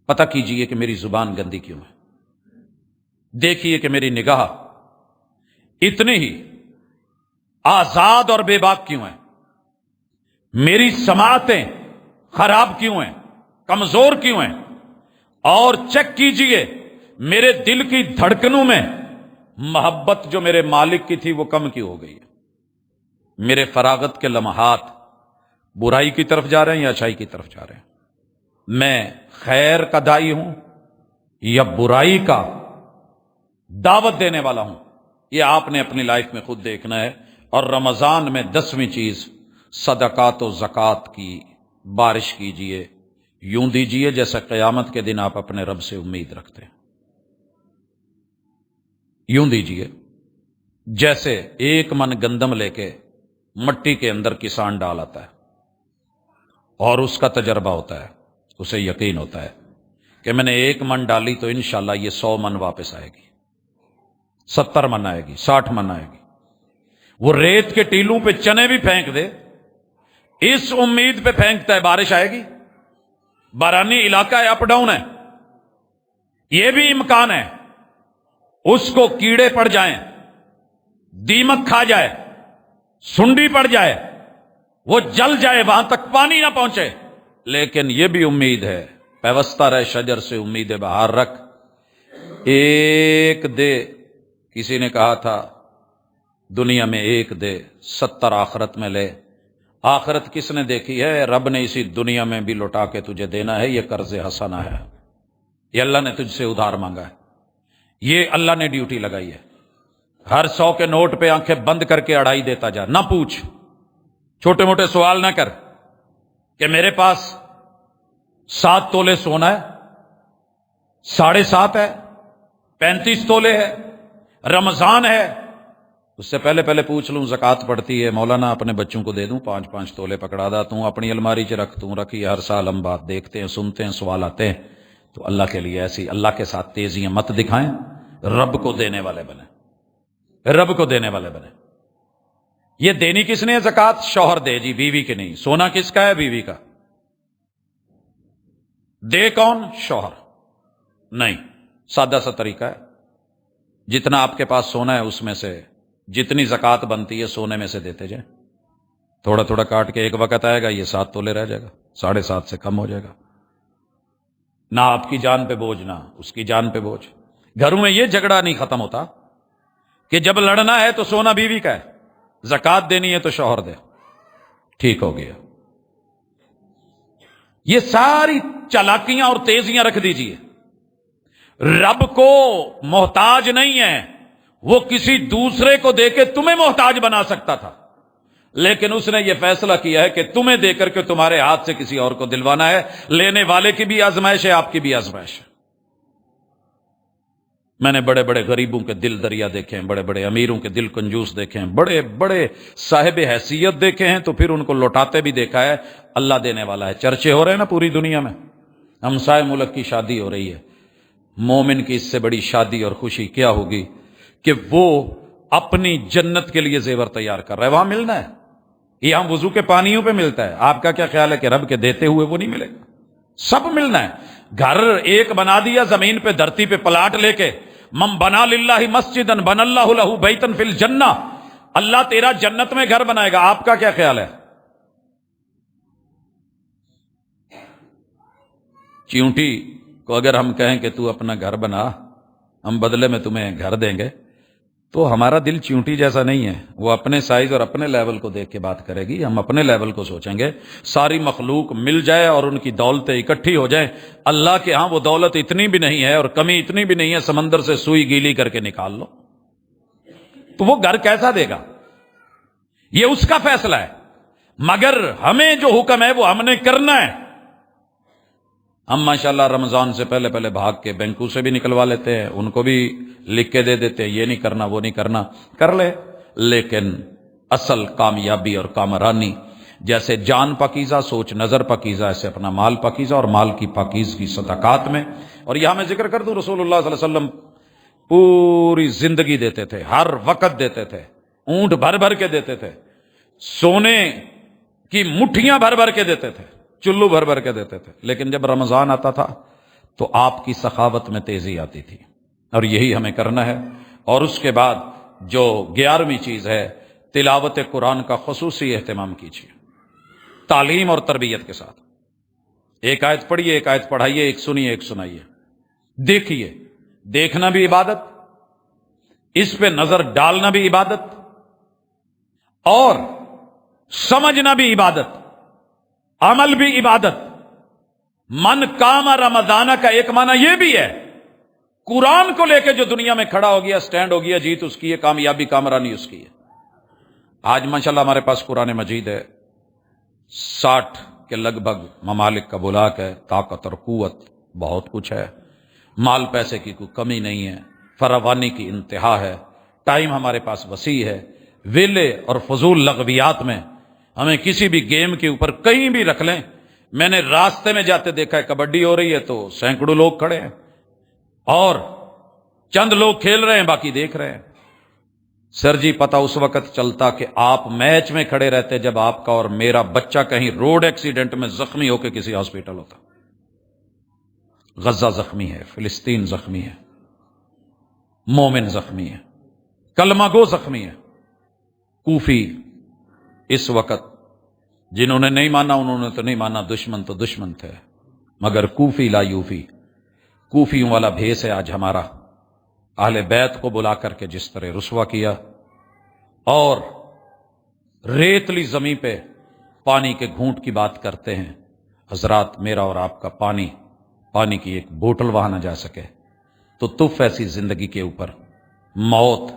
پتہ کیجئے کہ میری زبان گندی کیوں ہے، دیکھیے کہ میری نگاہ اتنی ہی آزاد اور بے باک کیوں ہیں، میری سماعتیں خراب کیوں ہیں، کمزور کیوں ہیں، اور چیک کیجئے میرے دل کی دھڑکنوں میں محبت جو میرے مالک کی تھی وہ کم کیوں ہو گئی ہے۔ میرے فراغت کے لمحات برائی کی طرف جا رہے ہیں یا اچھائی کی طرف جا رہے ہیں؟ میں خیر کا دائی ہوں یا برائی کا دعوت دینے والا ہوں؟ یہ آپ نے اپنی لائف میں خود دیکھنا ہے۔ اور رمضان میں 10ویں چیز، صدقات و زکوٰۃ کی بارش کیجئے، یوں دیجئے جیسا قیامت کے دن آپ اپنے رب سے امید رکھتے ہیں۔ یوں دیجئے جیسے 1 من گندم لے کے مٹی کے اندر کسان ڈال آتا ہے اور اس کا تجربہ ہوتا ہے، اسے یقین ہوتا ہے کہ میں نے 1 من ڈالی تو انشاءاللہ یہ 100 من واپس آئے گی، 70 من آئے گی، 60 من آئے گی۔ وہ ریت کے ٹیلوں پہ چنے بھی پھینک دے، اس امید پہ پھینکتا ہے بارش آئے گی۔ بارانی علاقہ ہے، اپ ڈاؤن ہے، یہ بھی امکان ہے اس کو کیڑے پڑ جائیں، دیمک کھا جائے، سنڈی پڑ جائے، وہ جل جائے، وہاں تک پانی نہ پہنچے، لیکن یہ بھی امید ہے۔ پیوستہ رہ شجر سے امید بہار رکھ، ایک دے، کسی نے کہا تھا دنیا میں 1 دے 70 آخرت میں لے۔ آخرت کس نے دیکھی ہے؟ رب نے اسی دنیا میں بھی لوٹا کے تجھے دینا ہے، یہ قرض حسنہ ہے، یہ اللہ نے تجھ سے ادھار مانگا ہے، یہ اللہ نے ڈیوٹی لگائی ہے۔ ہر 100 کے نوٹ پہ آنکھیں بند کر کے اڑائی دیتا جا، نہ پوچھ، چھوٹے موٹے سوال نہ کر کہ میرے پاس 7 تولے سونا ہے، 7.5 ہے، 35 تولے ہے، رمضان ہے۔ اس سے پہلے پوچھ لوں زکوٰۃ پڑتی ہے، مولانا اپنے بچوں کو دے دوں 5 تولے پکڑا دا توں اپنی الماری چ رکھتوں رکھی، ہر سال ہم بات دیکھتے ہیں، سنتے ہیں، سوال آتے ہیں۔ تو اللہ کے لیے ایسی اللہ کے ساتھ تیزیاں مت دکھائیں، رب کو دینے والے بنے، رب کو دینے والے بنے۔ یہ دینی کس نے ہے زکوٰۃ؟ شوہر دے جی، بیوی کی نہیں۔ سونا کس کا ہے؟ بیوی کا۔ دے کون؟ شوہر۔ نہیں، سادہ سا طریقہ ہے، جتنا آپ کے پاس سونا ہے اس میں سے جتنی زکوٰۃ بنتی ہے سونے میں سے دیتے جائیں، تھوڑا تھوڑا کاٹ کے ایک وقت آئے گا یہ 7 تولے رہ جائے گا، 7.5 سے کم ہو جائے گا۔ نہ آپ کی جان پہ بوجھ، نہ اس کی جان پہ بوجھ۔ گھروں میں یہ جھگڑا نہیں ختم ہوتا کہ جب لڑنا ہے تو سونا بیوی کا ہے، زکوٰۃ دینی ہے تو شوہر دے، ٹھیک ہو گیا۔ یہ ساری چالاکیاں اور تیزیاں رکھ دیجئے۔ رب کو محتاج نہیں ہے، وہ کسی دوسرے کو دے کے تمہیں محتاج بنا سکتا تھا، لیکن اس نے یہ فیصلہ کیا ہے کہ تمہیں دے کر کے تمہارے ہاتھ سے کسی اور کو دلوانا ہے۔ لینے والے کی بھی آزمائش ہے، آپ کی بھی آزمائش ہے۔ میں نے بڑے بڑے غریبوں کے دل دریا دیکھے ہیں، بڑے بڑے امیروں کے دل کنجوس دیکھے ہیں، بڑے بڑے صاحب حیثیت دیکھے ہیں تو پھر ان کو لوٹاتے بھی دیکھا ہے۔ اللہ دینے والا ہے۔ چرچے ہو رہے ہیں نا پوری دنیا میں، ہمسائے ملک کی شادی ہو رہی ہے۔ مومن کی اس سے بڑی شادی اور خوشی کیا ہوگی کہ وہ اپنی جنت کے لیے زیور تیار کر رہا ہے۔ وہاں ملنا ہے، یہاں وضو کے پانیوں پہ ملتا ہے۔ آپ کا کیا خیال ہے کہ رب کے دیتے ہوئے وہ نہیں ملے گا؟ سب ملنا ہے۔ گھر ایک بنا دیا زمین پہ، دھرتی پہ، پلاٹ لے کے من بنا للہ مسجدن بن اللہ لہ بیتن فی الجنہ، اللہ تیرا جنت میں گھر بنائے گا. آپ کا کیا خیال ہے؟ چیونٹی کو اگر ہم کہیں کہ تو اپنا گھر بنا، ہم بدلے میں تمہیں گھر دیں گے، تو ہمارا دل چیونٹی جیسا نہیں ہے. وہ اپنے سائز اور اپنے لیول کو دیکھ کے بات کرے گی، ہم اپنے لیول کو سوچیں گے. ساری مخلوق مل جائے اور ان کی دولتیں اکٹھی ہو جائیں، اللہ کے ہاں وہ دولت اتنی بھی نہیں ہے اور کمی اتنی بھی نہیں ہے، سمندر سے سوئی گیلی کر کے نکال لو، تو وہ گھر کیسا دے گا؟ یہ اس کا فیصلہ ہے. مگر ہمیں جو حکم ہے وہ ہم نے کرنا ہے. ہم ماشاءاللہ رمضان سے پہلے پہلے بھاگ کے بینکوں سے بھی نکلوا لیتے ہیں، ان کو بھی لکھ کے دے دیتے ہیں، یہ نہیں کرنا وہ نہیں کرنا، کر لے. لیکن اصل کامیابی اور کامرانی، جیسے جان پاکیزہ، سوچ نظر پاکیزہ، ایسے اپنا مال پاکیزہ، اور مال کی پاکیزگی صدقات میں. اور یہاں میں ذکر کر دوں، رسول اللہ صلی اللہ علیہ وسلم پوری زندگی دیتے تھے، ہر وقت دیتے تھے، اونٹ بھر بھر کے دیتے تھے، سونے کی مٹھیاں بھر بھر کے دیتے تھے، چلو بھر بھر کے دیتے تھے. لیکن جب رمضان آتا تھا تو آپ کی سخاوت میں تیزی آتی تھی، اور یہی ہمیں کرنا ہے. اور اس کے بعد جو 11ویں چیز ہے، تلاوت قرآن کا خصوصی اہتمام کیجیے، تعلیم اور تربیت کے ساتھ. ایک آیت پڑھیے، ایک آیت پڑھائیے، ایک سنیے، ایک سنائیے. دیکھیے، دیکھنا بھی عبادت، اس پہ نظر ڈالنا بھی عبادت، اور سمجھنا بھی عبادت، عمل بھی عبادت. من کام رمضان کا ایک معنی یہ بھی ہے، قرآن کو لے کے جو دنیا میں کھڑا ہو گیا، سٹینڈ ہو گیا، جیت اس کی ہے، کامیابی کامرانی اس کی ہے. آج ماشاءاللہ ہمارے پاس قرآن مجید ہے، 60 کے لگ بھگ ممالک کا بلاک ہے، طاقت اور قوت بہت کچھ ہے، مال پیسے کی کوئی کمی نہیں ہے، فراوانی کی انتہا ہے، ٹائم ہمارے پاس وسیع ہے. ویلے اور فضول لغویات میں ہمیں کسی بھی گیم کے اوپر کہیں بھی رکھ لیں. میں نے راستے میں جاتے دیکھا ہے، کبڈی ہو رہی ہے تو سینکڑوں لوگ کھڑے ہیں، اور چند لوگ کھیل رہے ہیں، باقی دیکھ رہے ہیں. سر جی پتہ اس وقت چلتا کہ آپ میچ میں کھڑے رہتے جب آپ کا اور میرا بچہ کہیں روڈ ایکسیڈنٹ میں زخمی ہو کے کسی ہاسپٹل ہوتا. غزہ زخمی ہے، فلسطین زخمی ہے، مومن زخمی ہے، کلمہ گو زخمی ہے. کوفی اس وقت جنہوں نے نہیں مانا انہوں نے تو نہیں مانا، دشمن تو دشمن تھے، مگر کوفی لا یوفی، کوفیوں والا بھیس ہے آج ہمارا. اہل بیت کو بلا کر کے جس طرح رسوا کیا، اور ریتلی زمین پہ پانی کے گھونٹ کی بات کرتے ہیں. حضرات، میرا اور آپ کا پانی کی ایک بوتل وہاں نہ جا سکے تو تف ایسی زندگی کے اوپر موت،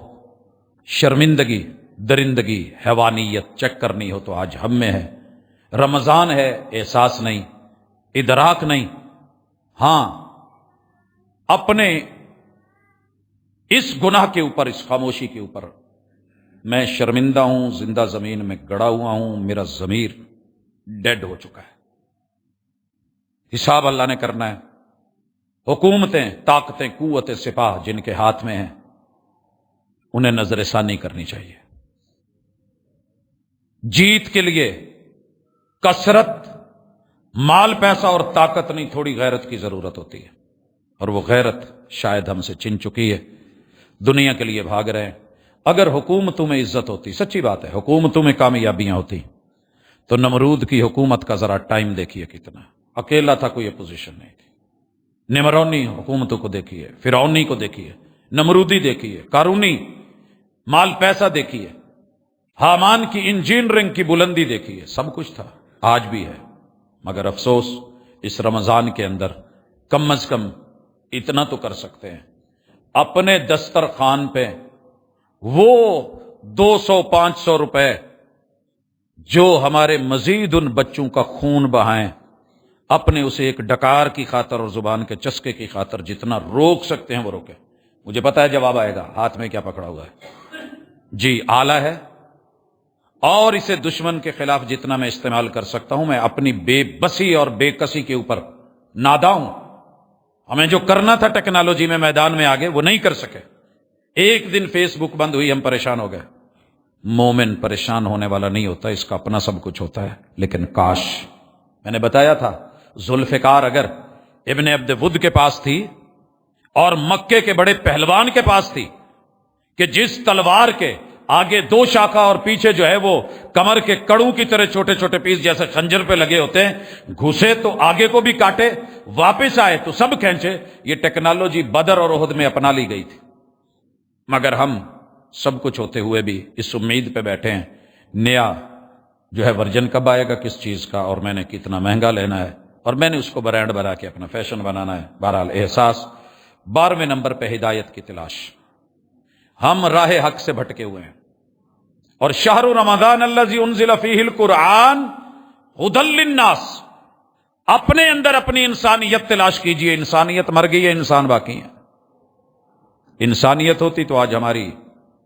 شرمندگی، درندگی، حیوانیت چیک کرنی ہو تو آج ہم میں ہے. رمضان ہے، احساس نہیں، ادراک نہیں. ہاں، اپنے اس گناہ کے اوپر، اس خاموشی کے اوپر میں شرمندہ ہوں، زندہ زمین میں گڑا ہوا ہوں، میرا ضمیر ڈیڈ ہو چکا ہے. حساب اللہ نے کرنا ہے. حکومتیں، طاقتیں، قوتیں، سپاہ جن کے ہاتھ میں ہیں، انہیں نظر ثانی کرنی چاہیے. جیت کے لیے کثرت، مال، پیسہ اور طاقت نہیں، تھوڑی غیرت کی ضرورت ہوتی ہے، اور وہ غیرت شاید ہم سے چھن چکی ہے. دنیا کے لیے بھاگ رہے ہیں. اگر حکومتوں میں عزت ہوتی، سچی بات ہے، حکومتوں میں کامیابیاں ہوتی، تو نمرود کی حکومت کا ذرا ٹائم دیکھیے کتنا اکیلا تھا، کوئی اپوزیشن نہیں تھی. نمرونی حکومتوں کو دیکھیے، فرعونی کو دیکھیے، نمرودی دیکھیے، قارونی، مال پیسہ دیکھیے، حامان کی انجینئرنگ کی بلندی دیکھیے، سب کچھ تھا، آج بھی ہے. مگر افسوس اس رمضان کے اندر کم از کم اتنا تو کر سکتے ہیں، اپنے دسترخوان پہ وہ 200-500 روپے جو ہمارے مزید ان بچوں کا خون بہائیں، اپنے اسے ایک ڈکار کی خاطر اور زبان کے چسکے کی خاطر جتنا روک سکتے ہیں وہ روکیں. مجھے پتا ہے جواب آئے گا، ہاتھ میں کیا پکڑا ہوا ہے؟ جی آلہ ہے، اور اسے دشمن کے خلاف جتنا میں استعمال کر سکتا ہوں. میں اپنی بے بسی اور بے کسی کے اوپر نادا ہوں. ہمیں جو کرنا تھا ٹیکنالوجی میں میدان میں آگے، وہ نہیں کر سکے. ایک دن فیس بک بند ہوئی، ہم پریشان ہو گئے. مومن پریشان ہونے والا نہیں ہوتا، اس کا اپنا سب کچھ ہوتا ہے. لیکن کاش، میں نے بتایا تھا، ذوالفقار اگر ابن عبد ود کے پاس تھی اور مکے کے بڑے پہلوان کے پاس تھی کہ جس تلوار کے آگے 2 شاخہ اور پیچھے جو ہے وہ کمر کے کڑوں کی طرح چھوٹے چھوٹے پیس جیسے خنجر پہ لگے ہوتے ہیں، گھسے تو آگے کو بھی کاٹے، واپس آئے تو سب کھینچے، یہ ٹیکنالوجی بدر اور احد میں اپنا لی گئی تھی۔ مگر ہم سب کچھ ہوتے ہوئے بھی اس امید پہ بیٹھے ہیں نیا جو ہے ورژن کب آئے گا کس چیز کا، اور میں نے کتنا مہنگا لینا ہے، اور میں نے اس کو برانڈ بنا کے اپنا فیشن بنانا ہے۔ بہرحال احساس 12ویں نمبر پہ ہدایت کی تلاش۔ ہم راہ حق سے بھٹکے ہوئے ہیں، اور شہر رمضان الذی انزل فیہ القرآن ھدی للناس، اپنے اندر اپنی انسانیت تلاش کیجئے۔ انسانیت مر گئی ہے، انسان باقی ہے۔ انسانیت ہوتی تو آج ہماری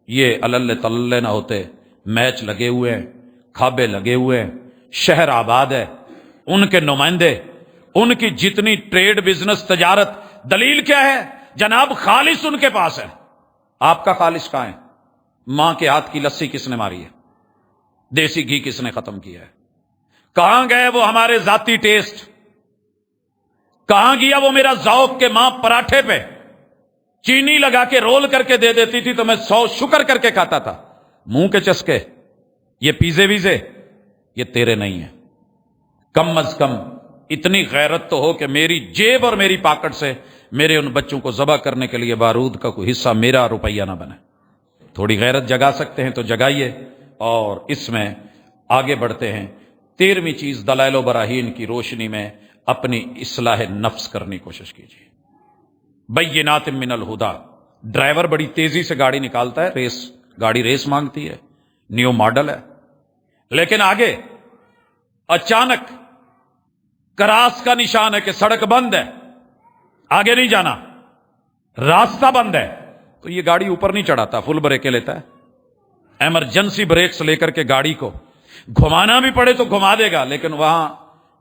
یہ اللہ تللے نہ ہوتے۔ میچ لگے ہوئے ہیں، کھابے لگے ہوئے ہیں، شہر آباد ہے، ان کے نمائندے، ان کی جتنی ٹریڈ بزنس تجارت، دلیل کیا ہے جناب؟ خالص ان کے پاس ہے۔ آپ کا خالص کہاں ہے؟ ماں کے ہاتھ کی لسی کس نے ماری ہے؟ دیسی گھی کس نے ختم کیا ہے؟ کہاں گئے وہ ہمارے ذاتی ٹیسٹ؟ کہاں گیا وہ میرا ذوق کہ ماں پراٹھے پہ چینی لگا کے رول کر کے دے دیتی تھی تو میں 100 شکر کر کے کھاتا تھا؟ منہ کے چسکے، یہ پیزے ویزے، یہ تیرے نہیں ہیں۔ کم از کم اتنی غیرت تو ہو کہ میری جیب اور میری پاکٹ سے میرے ان بچوں کو ذبح کرنے کے لیے بارود کا کوئی حصہ میرا روپیہ نہ بنے۔ تھوڑی غیرت جگا سکتے ہیں تو جگائیے، اور اس میں آگے بڑھتے ہیں۔ 13ویں چیز، دلائل و براہین کی روشنی میں اپنی اصلاح نفس کرنے کی کوشش کیجیے۔ بینات من الہدا، ڈرائیور بڑی تیزی سے گاڑی نکالتا ہے، گاڑی ریس مانگتی ہے، نیو ماڈل ہے، لیکن آگے اچانک کراس کا نشان ہے کہ سڑک بند ہے، آگے نہیں جانا، راستہ بند ہے، تو یہ گاڑی اوپر نہیں چڑھاتا، فل بریکیں لیتا ہے، ایمرجنسی بریکس لے کر کے گاڑی کو گھمانا بھی پڑے تو گھما دے گا، لیکن وہاں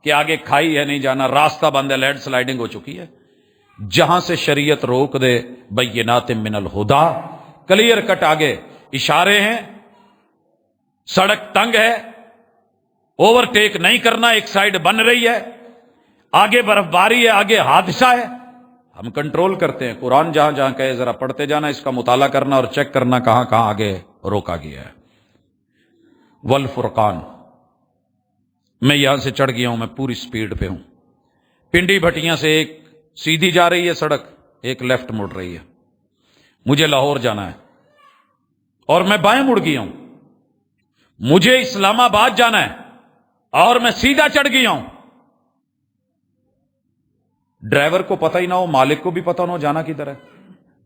کہ آگے کھائی ہے، نہیں جانا، راستہ بند ہے، لینڈ سلائیڈنگ ہو چکی ہے۔ جہاں سے شریعت روک دے، بینات من الہدا، کلیئر کٹ آگے اشارے ہیں، سڑک تنگ ہے، اوورٹیک نہیں کرنا، ایک سائیڈ بن رہی ہے، آگے برف باری ہے، آگے حادثہ ہے، ہم کنٹرول کرتے ہیں۔ قرآن جہاں جہاں کہے ذرا پڑھتے جانا، اس کا مطالعہ کرنا اور چیک کرنا کہاں کہاں آگے روکا گیا ہے۔ والفرقان، میں یہاں سے چڑھ گیا ہوں، میں پوری سپیڈ پہ ہوں، پنڈی بھٹیاں سے ایک سیدھی جا رہی ہے سڑک، ایک لیفٹ مڑ رہی ہے، مجھے لاہور جانا ہے، اور میں بائیں مڑ گیا ہوں، مجھے اسلام آباد جانا ہے، اور میں سیدھا چڑھ گیا ہوں۔ ڈرائیور کو پتہ ہی نہ ہو، مالک کو بھی پتہ نہ ہو جانا کدھر ہے،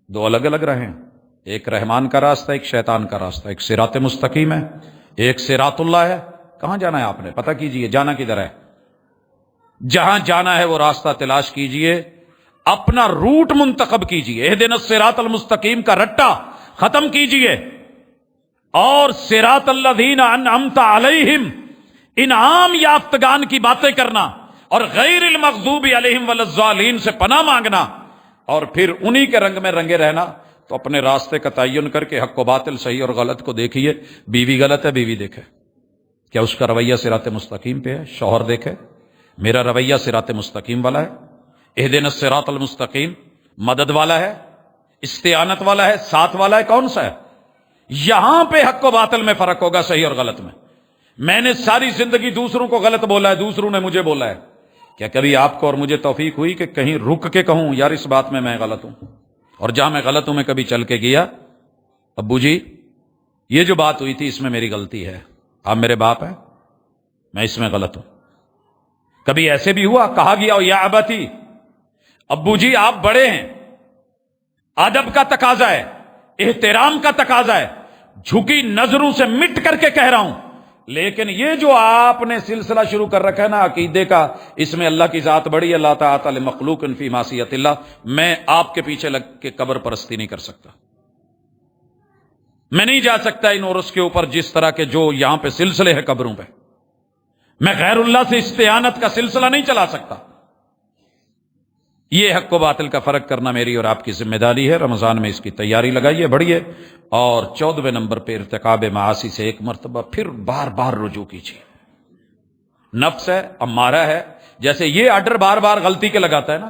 دو الگ الگ راہیں ہیں، ایک رحمان کا راستہ، ایک شیطان کا راستہ، ایک صراط مستقیم ہے، ایک صراط اللہ ہے۔ کہاں جانا ہے آپ نے؟ پتہ کیجئے جانا کدھر ہے۔ جہاں جانا ہے وہ راستہ تلاش کیجئے، اپنا روٹ منتخب کیجئے، اہدنا الصراط المستقیم کا رٹا ختم کیجئے، اور صراط الذین انعمت علیہم، انعام یافتگان کی باتیں کرنا، اور غیر المغضوب علیہم ولا الضالین سے پناہ مانگنا، اور پھر انہی کے رنگ میں رنگے رہنا۔ تو اپنے راستے کا تعین کر کے حق و باطل، صحیح اور غلط کو دیکھیے۔ بیوی غلط ہے، بیوی دیکھے کیا اس کا رویہ صراط مستقیم پہ ہے، شوہر دیکھے میرا رویہ صراط مستقیم والا ہے، اہدنا الصراط المستقیم مدد والا ہے، استعانت والا ہے، ساتھ والا ہے، کون سا ہے؟ یہاں پہ حق و باطل میں فرق ہوگا، صحیح اور غلط میں۔ میں نے ساری زندگی دوسروں کو غلط بولا ہے، دوسروں نے مجھے بولا ہے، کیا کبھی آپ کو اور مجھے توفیق ہوئی کہ کہیں رک کے کہوں یار اس بات میں غلط ہوں؟ اور جہاں میں غلط ہوں میں کبھی چل کے گیا، ابو جی یہ جو بات ہوئی تھی اس میں میری غلطی ہے، آپ میرے باپ ہیں، میں اس میں غلط ہوں؟ کبھی ایسے بھی ہوا کہا گیا ہو یا ابتی، ابو جی آپ بڑے ہیں، ادب کا تقاضا ہے، احترام کا تقاضا ہے، جھکی نظروں سے مٹ کر کے کہہ رہا ہوں، لیکن یہ جو آپ نے سلسلہ شروع کر رکھا ہے نا عقیدے کا، اس میں اللہ کی ذات بڑی، اللہ تعالی مخلوق فی معصیت اللہ، میں آپ کے پیچھے لگ کے قبر پرستی نہیں کر سکتا، میں نہیں جا سکتا ان عرس کے اوپر جس طرح کے جو یہاں پہ سلسلے ہیں قبروں پہ، میں غیر اللہ سے استعانت کا سلسلہ نہیں چلا سکتا۔ یہ حق و باطل کا فرق کرنا میری اور آپ کی ذمہ داری ہے۔ رمضان میں اس کی تیاری لگائیے، بڑھیے، اور 14ویں نمبر پہ ارتکاب معاصی سے ایک مرتبہ پھر بار بار رجوع کیجیے۔ نفس ہے، امارہ ہے، جیسے یہ آرڈر بار بار غلطی کے لگاتا ہے نا،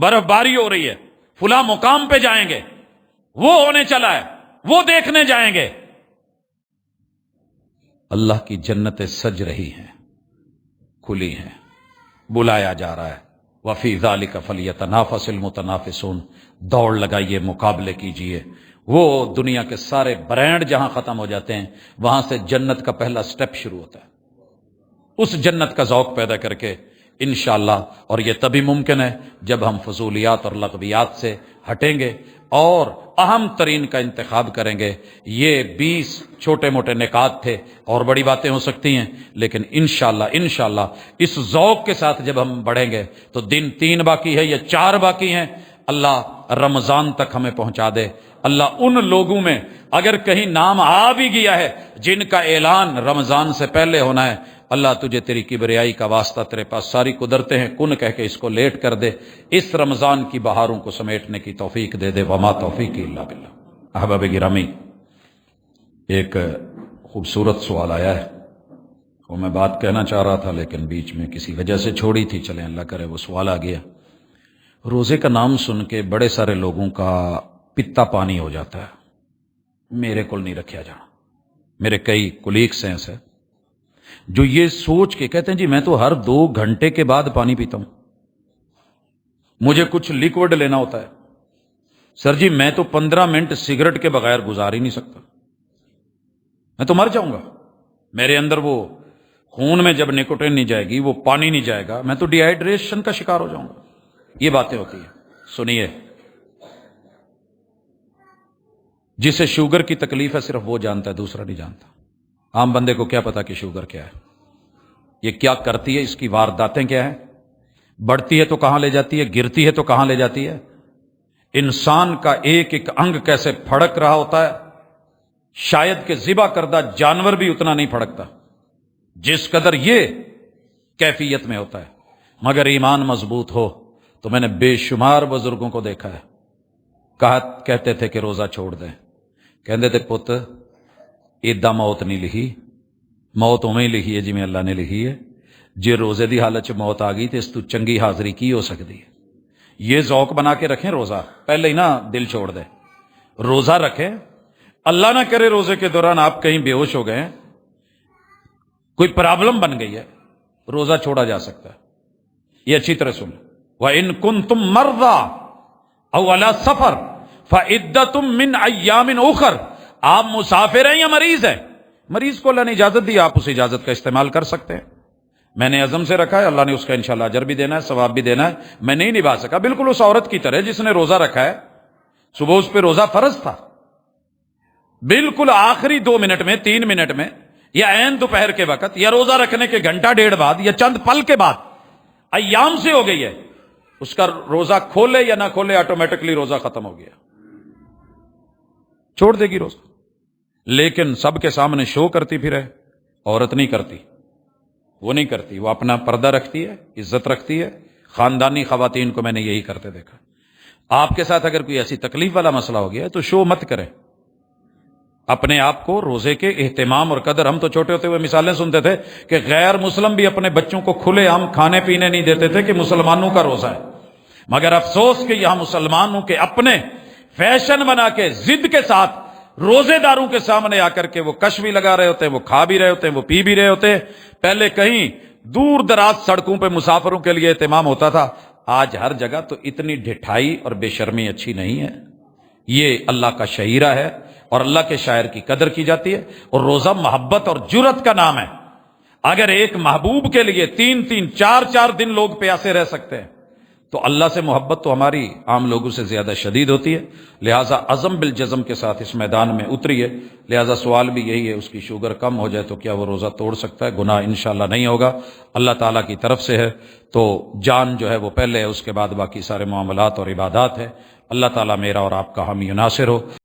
برف باری ہو رہی ہے، فلاں مقام پہ جائیں گے، وہ ہونے چلا ہے، وہ دیکھنے جائیں گے۔ اللہ کی جنتیں سج رہی ہیں، کھلی ہیں، بلایا جا رہا ہے۔ وَفِي ذَلِكَ فَلْيَتَنَافَسِ الْمُتَنَافِسُونَ، دوڑ لگائیے، مقابلے کیجئے۔ وہ دنیا کے سارے برانڈ جہاں ختم ہو جاتے ہیں، وہاں سے جنت کا پہلا سٹیپ شروع ہوتا ہے۔ اس جنت کا ذوق پیدا کر کے انشاءاللہ، اور یہ تبھی ممکن ہے جب ہم فضولیات اور لغویات سے ہٹیں گے اور اہم ترین کا انتخاب کریں گے۔ یہ 20 چھوٹے موٹے نکات تھے، اور بڑی باتیں ہو سکتی ہیں، لیکن انشاءاللہ اس ذوق کے ساتھ جب ہم بڑھیں گے تو دن 3 باقی ہے یا 4 باقی ہیں، اللہ رمضان تک ہمیں پہنچا دے۔ اللہ ان لوگوں میں اگر کہیں نام آ بھی گیا ہے جن کا اعلان رمضان سے پہلے ہونا ہے، اللہ تجھے تیری کبریائی کا واسطہ، تیرے پاس ساری قدرتیں ہیں، کن کہہ کے اس کو لیٹ کر دے، اس رمضان کی بہاروں کو سمیٹنے کی توفیق دے دے۔ وما توفیقی الا باللہ۔ احباب گرامی، ایک خوبصورت سوال آیا ہے، وہ میں بات کہنا چاہ رہا تھا لیکن بیچ میں کسی وجہ سے چھوڑی تھی، چلیں اللہ کرے وہ سوال آ گیا۔ روزے کا نام سن کے بڑے سارے لوگوں کا پتا پانی ہو جاتا ہے، میرے کول نہیں رکھیا جانا۔ میرے کئی کولیگس ہیں ایسے جو یہ سوچ کے کہتے ہیں جی میں تو ہر 2 گھنٹے کے بعد پانی پیتا ہوں، مجھے کچھ لیکوڈ لینا ہوتا ہے۔ سر جی میں تو 15 منٹ سگریٹ کے بغیر گزار ہی نہیں سکتا، میں تو مر جاؤں گا، میرے اندر وہ خون میں جب نکوٹین نہیں جائے گی، وہ پانی نہیں جائے گا، میں تو ڈی ہائیڈریشن کا شکار ہو جاؤں گا۔ یہ باتیں ہوتی ہیں۔ سنیے، جسے شوگر کی تکلیف ہے صرف وہ جانتا ہے، دوسرا نہیں جانتا۔ عام بندے کو کیا پتا کہ شوگر کیا ہے، یہ کیا کرتی ہے، اس کی وارداتیں کیا ہیں، بڑھتی ہے تو کہاں لے جاتی ہے، گرتی ہے تو کہاں لے جاتی ہے، انسان کا ایک ایک انگ کیسے پھڑک رہا ہوتا ہے، شاید کہ ذبح کردہ جانور بھی اتنا نہیں پھڑکتا جس قدر یہ کیفیت میں ہوتا ہے۔ مگر ایمان مضبوط ہو تو میں نے بے شمار بزرگوں کو دیکھا ہے، کہتے تھے کہ روزہ چھوڑ دیں، کہندے تھے پت ایدہ موت نہیں لکھی، موت اویں لکھی ہے جی میں اللہ نے لکھی ہے، جے روزے دی حالت چ موت آ گئی تو اس تو چنگی حاضری کی ہو سکتی ہے۔ یہ ذوق بنا کے رکھیں، روزہ پہلے ہی نہ دل چھوڑ دیں، روزہ رکھیں، اللہ نہ کرے روزے کے دوران آپ کہیں بے ہوش ہو گئے، کوئی پرابلم بن گئی ہے، روزہ چھوڑا جا سکتا ہے۔ یہ اچھی طرح سن، وَإِن كُنتُم مَرْضَىٰ أَوْ عَلَىٰ سَفَرٍ فَعِدَّةٌ مِّنْ أَيَّامٍ أُخَرَ، آپ مسافر ہیں یا مریض ہیں، مریض کو اللہ نے اجازت دی، آپ اس اجازت کا استعمال کر سکتے ہیں۔ میں نے عزم سے رکھا ہے، اللہ نے اس کا انشاءاللہ اجر بھی دینا ہے، ثواب بھی دینا ہے، میں نہیں نبھا سکا، بالکل اس عورت کی طرح جس نے روزہ رکھا ہے، صبح اس پہ روزہ فرض تھا، بالکل آخری 2 منٹ میں، 3 منٹ میں، یا عین دوپہر کے وقت، یا روزہ رکھنے کے گھنٹہ ڈیڑھ بعد، یا چند پل کے بعد، ایام سے ہو گئی ہے، اس کا روزہ کھولے یا نہ کھولے آٹومیٹکلی روزہ ختم ہو گیا، چھوڑ دے گی روزہ۔ لیکن سب کے سامنے شو کرتی پھرے، عورت نہیں کرتی، وہ نہیں کرتی، وہ اپنا پردہ رکھتی ہے، عزت رکھتی ہے۔ خاندانی خواتین کو میں نے یہی کرتے دیکھا۔ آپ کے ساتھ اگر کوئی ایسی تکلیف والا مسئلہ ہو گیا ہے تو شو مت کریں، اپنے آپ کو روزے کے اہتمام اور قدر۔ ہم تو چھوٹے ہوتے ہوئے مثالیں سنتے تھے کہ غیر مسلم بھی اپنے بچوں کو کھلے عام کھانے پینے نہیں دیتے تھے کہ مسلمانوں کا روزہ ہے، مگر افسوس کہ یہاں مسلمانوں کے اپنے فیشن بنا کے ضد کے ساتھ روزے داروں کے سامنے آ کر کے وہ کش بھی لگا رہے ہوتے ہیں، وہ کھا بھی رہے ہوتے ہیں، وہ پی بھی رہے ہوتے ہیں۔ پہلے کہیں دور دراز سڑکوں پہ مسافروں کے لیے اہتمام ہوتا تھا، آج ہر جگہ تو اتنی ڈھٹائی اور بے شرمی اچھی نہیں ہے۔ یہ اللہ کا شعیرہ ہے اور اللہ کے شاعر کی قدر کی جاتی ہے، اور روزہ محبت اور جرت کا نام ہے۔ اگر ایک محبوب کے لیے 3-3 4-4 دن لوگ پیاسے رہ سکتے ہیں تو اللہ سے محبت تو ہماری عام لوگوں سے زیادہ شدید ہوتی ہے۔ لہٰذا عزم بالجزم کے ساتھ اس میدان میں اتری ہے۔ لہٰذا سوال بھی یہی ہے، اس کی شوگر کم ہو جائے تو کیا وہ روزہ توڑ سکتا ہے؟ گناہ انشاءاللہ نہیں ہوگا، اللہ تعالیٰ کی طرف سے ہے، تو جان جو ہے وہ پہلے ہے، اس کے بعد باقی سارے معاملات اور عبادات ہے۔ اللہ تعالیٰ میرا اور آپ کا حامی و ناصر ہو۔